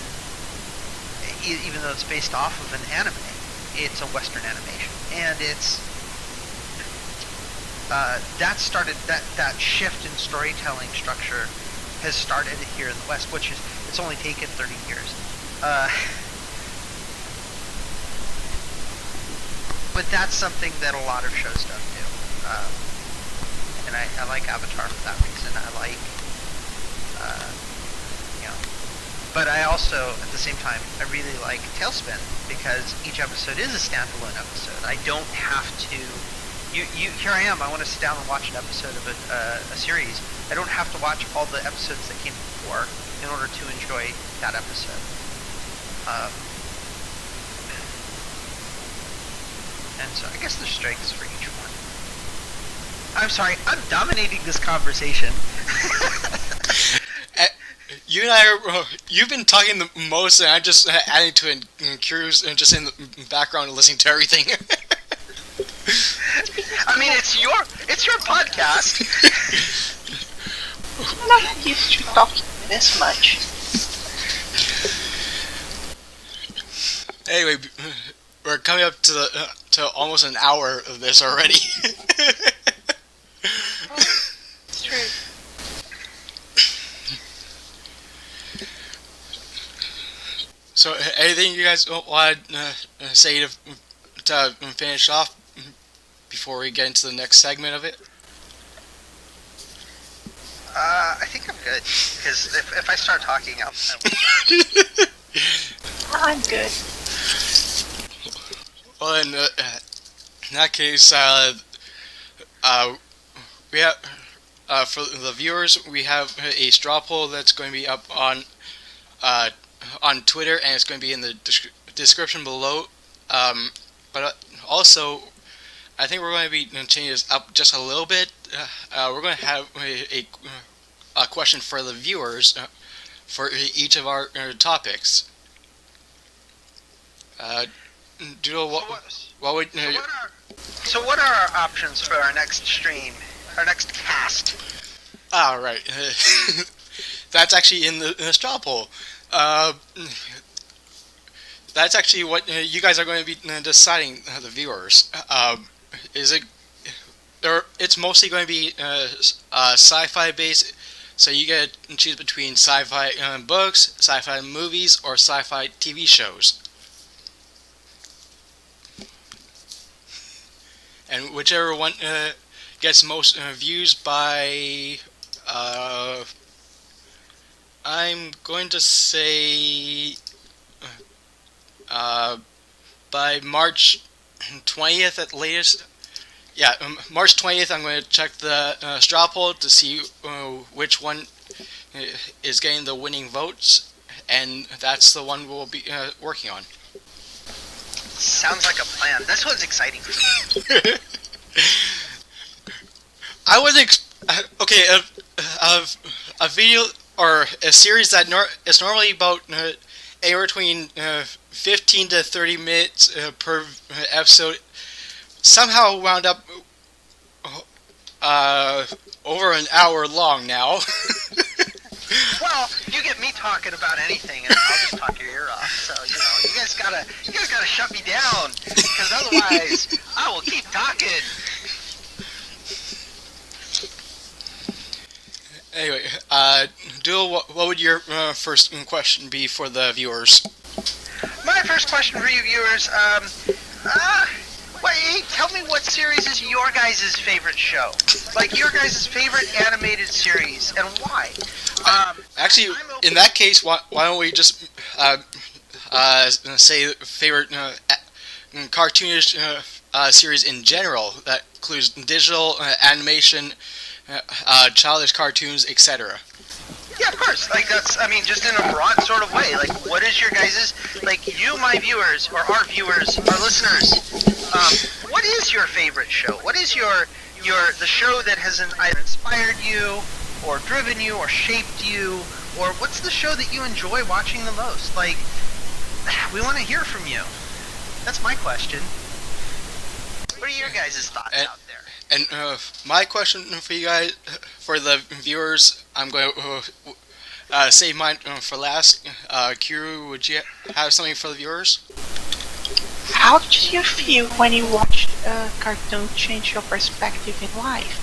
even though it's based off of an anime, it's a Western animation, and it's that shift in storytelling structure has started here in the West, which is it's only taken 30 years. But that's something that a lot of shows don't do. And I like Avatar for that reason. I like, but I also, at the same time, I really like Tailspin because each episode is a standalone episode. I don't have to. Here I am. I want to sit down and watch an episode of a series. I don't have to watch all the episodes that came before in order to enjoy that episode. And so I guess there's strengths for each one. I'm sorry, I'm dominating this conversation. You and I you've been talking the most, and I'm just adding to it and curious and just in the background and listening to everything. I mean, it's your podcast. I'm not used to talking this much. Anyway, we're coming up to almost an hour of this already. It's true. So, anything you guys want to say to finish off before we get into the next segment of it? I think I'm good because if I start talking, I'm good. Well, in that case, we have for the viewers, we have a straw poll that's going to be up on Twitter, and it's going to be in the description below. But also, I think we're going to be changing this up just a little bit. We're going to have a question for the viewers for each of our topics. Doodle, what would what are our options for our next stream, our next cast? right. That's actually in the straw poll. That's actually what you guys are going to be deciding, the viewers. Is it? Or it's mostly going to be sci-fi based, so you get to choose between sci-fi books, sci-fi movies, or sci-fi TV shows. And whichever one gets most views by, I'm going to say, by March 20th at latest. Yeah, March 20th, I'm going to check the straw poll to see which one is getting the winning votes, and that's the one we'll be working on. Sounds like a plan. This one's exciting. I was okay. A video or a series that is normally about anywhere between 15 to 30 minutes per episode somehow wound up over an hour long now. Well, you get me talking about anything, and I'll just talk your ear off. So you guys gotta shut me down, because otherwise I will keep talking. Anyway, Duel, what would your first question be for the viewers? My first question for you viewers, tell me what series is your guys' favorite show? Like, your guys' favorite animated series, and why? Actually, in that case, why don't we just say favorite cartoonish series in general that includes digital animation, childish cartoons, etc. Yeah, of course. Like, just in a broad sort of way. Like, what is your guys', you, my viewers, or our viewers, our listeners, what is your favorite show? What is the show that has either inspired you, or driven you, or shaped you, or what's the show that you enjoy watching the most? Like, we want to hear from you. That's my question. What are your guys' thoughts out there? And my question for you guys, for the viewers, I'm going to save mine for last. Kiru, would you have something for the viewers? How did you feel when you watched a cartoon change your perspective in life?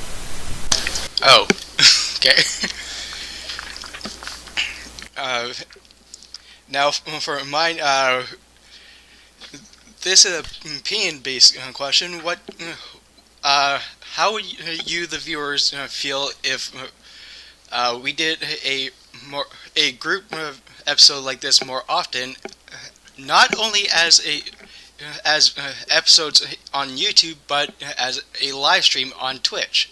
Oh, okay. Now for mine, this is an opinion-based question. How would you, the viewers, feel if we did a group episode like this more often, not only as episodes on YouTube, but as a live stream on Twitch?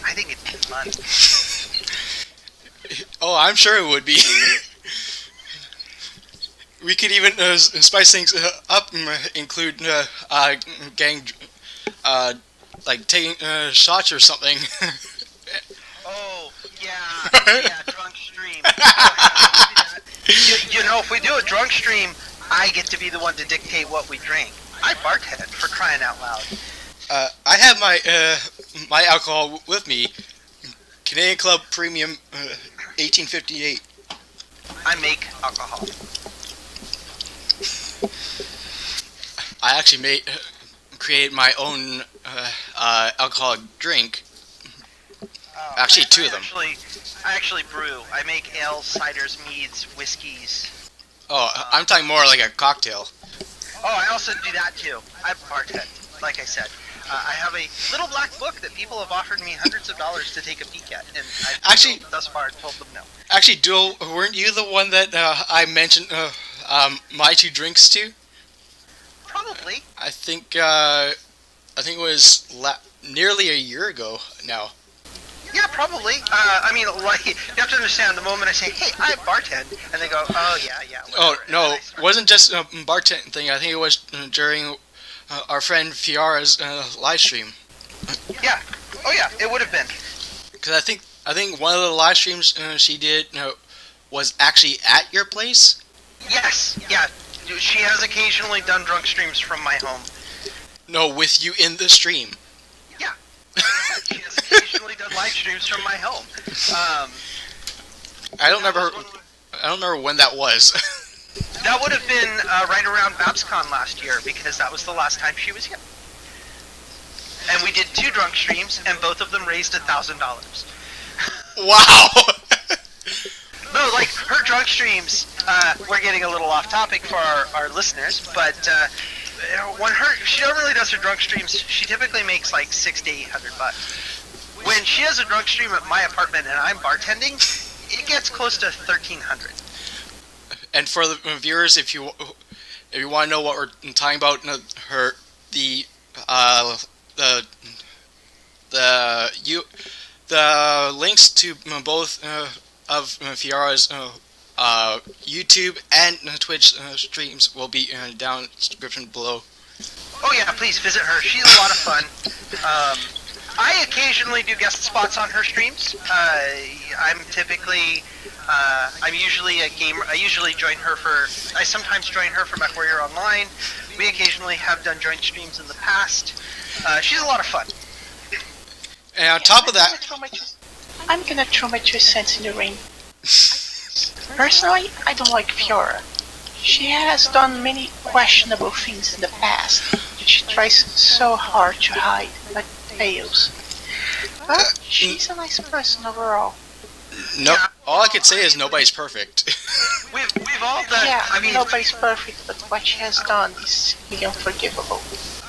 I think it'd be fun. Oh, I'm sure it would be. We could even spice things up, include getting, taking shots or something. Oh, yeah, drunk stream. If we do a drunk stream, I get to be the one to dictate what we drink. I bartend, for crying out loud. I have my alcohol with me, Canadian Club Premium 1858. I make alcohol. I actually create my own alcoholic drink. Actually, two of them. I actually brew. I make ales, ciders, meads, whiskeys. Oh, I'm talking more like a cocktail. Oh, I also do that too. I bartend, like I said. I have a little black book that people have offered me hundreds of dollars to take a peek at, and I've thus far told them no. Actually, Duel, weren't you the one that I mentioned my two drinks to? Probably. I think it was nearly a year ago now. Yeah, probably. I mean, like, you have to understand the moment I say, "Hey, I bartend," and they go, "Oh yeah, yeah." Oh Whatever. no, And I it start- wasn't just a bartending thing. I think it was during our friend Fiara's live stream. Yeah. Oh yeah, it would have been. Because I think one of the live streams she did was actually at your place. Yes. Yeah. She has occasionally done drunk streams from my home. No, with you in the stream. Yeah. She has occasionally done live streams from my home. I don't that remember. was one- I don't remember when that was. That would have been right around BabsCon last year because that was the last time she was here. And we did 2 drunk streams, and both of them raised $1,000. Wow. No, like her drunk streams. We're getting a little off topic for our listeners, but she really does her drunk streams. She typically makes like $600 to $800. When she has a drunk stream at my apartment and I'm bartending, it gets close to $1,300. And for the viewers, if you want to know what we're talking about, the links to both of Fiara's YouTube and Twitch streams will be down in the description below. Oh yeah, please visit her. She's a lot of fun. I occasionally do guest spots on her streams. I'm usually a gamer. I sometimes join her for MechWarrior Online. We occasionally have done joint streams in the past. She's a lot of fun. And on top of that, I'm gonna throw my 2 cents in the ring. Personally, I don't like Fiora. She has done many questionable things in the past that she tries so hard to hide, but fails. But she's a nice person overall. no, all I could say is nobody's perfect. We've all done. Yeah, I mean, nobody's perfect, but what she has done is simply unforgivable.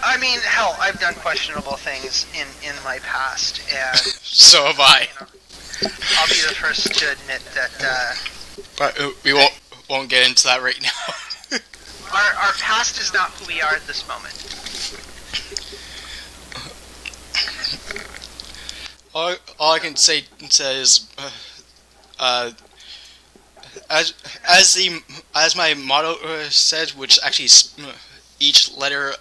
I mean, hell, I've done questionable things in my past, and So have I. I'll be the first to admit that But we won't get into that right now. our past is not who we are at this moment. All I can say is, as my motto says, which actually each letter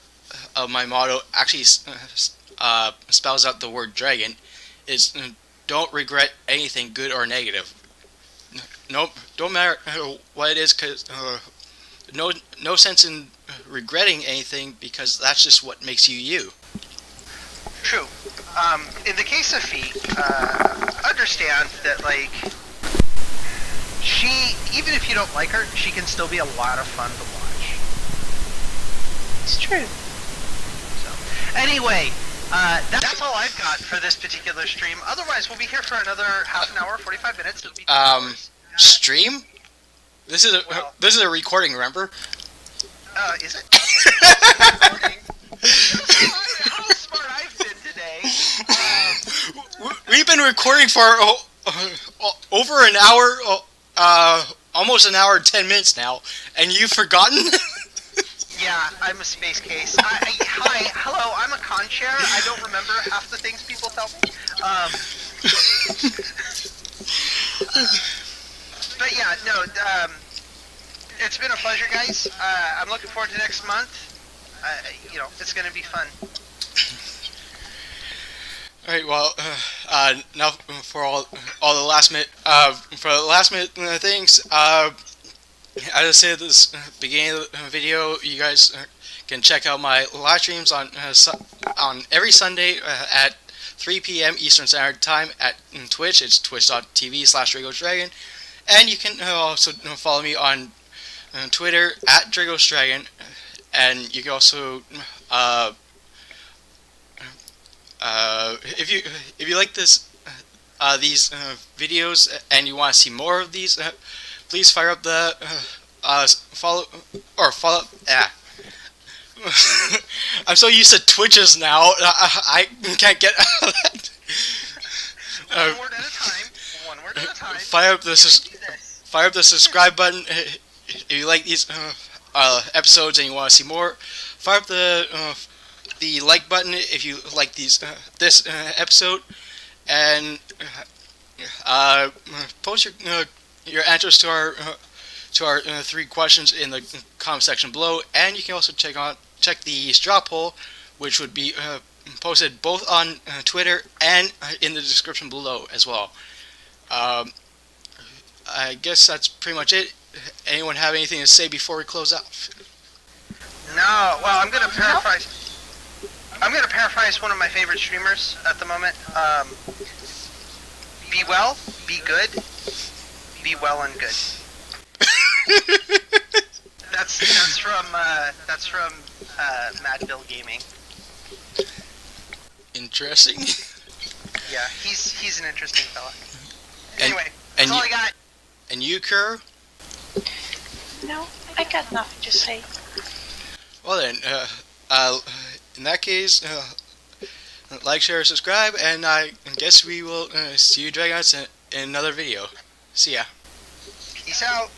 of my motto actually spells out the word dragon, is don't regret anything, good or negative. No, don't matter what it is, cause no sense in regretting anything because that's just what makes you you. True. In the case of Fee, understand that, like, she, even if you don't like her, she can still be a lot of fun to watch. It's true. So, anyway, that's all I've got for this particular stream. Otherwise, we'll be here for another half an hour, 45 minutes. It'll be 2 hours. Stream? This is a recording, remember? Is it? Okay. Recording. How smart I've been today. We've been recording for over an hour, almost an hour and 10 minutes now, and you've forgotten? Yeah, I'm a space case. Hello, I'm a con chair. I don't remember half the things people tell me. But yeah, no, it's been a pleasure, guys. I'm looking forward to next month. It's going to be fun. All right. Well, now for all the last minute things. As I said at the beginning of the video, you guys can check out my live streams on every Sunday at 3 p.m. Eastern Standard Time at Twitch. It's twitch.tv/DraycosDragon. And you can also follow me on Twitter at DraycosDragon. And you can also, if you like these videos and you want to see more of these, please fire up the follow. Yeah. I'm so used to Twitches now. I can't get out of that. One word at a time. One word at a time. Fire up the subscribe button if you like these episodes and you want to see more. Fire up the like button if you like this episode, and post your answers to our 3 questions in the comment section below, and you can also check the straw poll, which would be posted both on Twitter and in the description below as well. Um, I guess that's pretty much it. Anyone have anything to say before we close out? No, well, I'm gonna paraphrase. I'm gonna paraphrase one of my favorite streamers at the moment. Be well, be good, be well and good. That's from Mad Bill Gaming. Interesting. Yeah, he's an interesting fella. And- Anyway, that's all I got. And you, Kerr? No, I got nothing to say. Well then, in that case, like, share, subscribe, and I guess we will see you Dragons in another video. See ya. Peace out.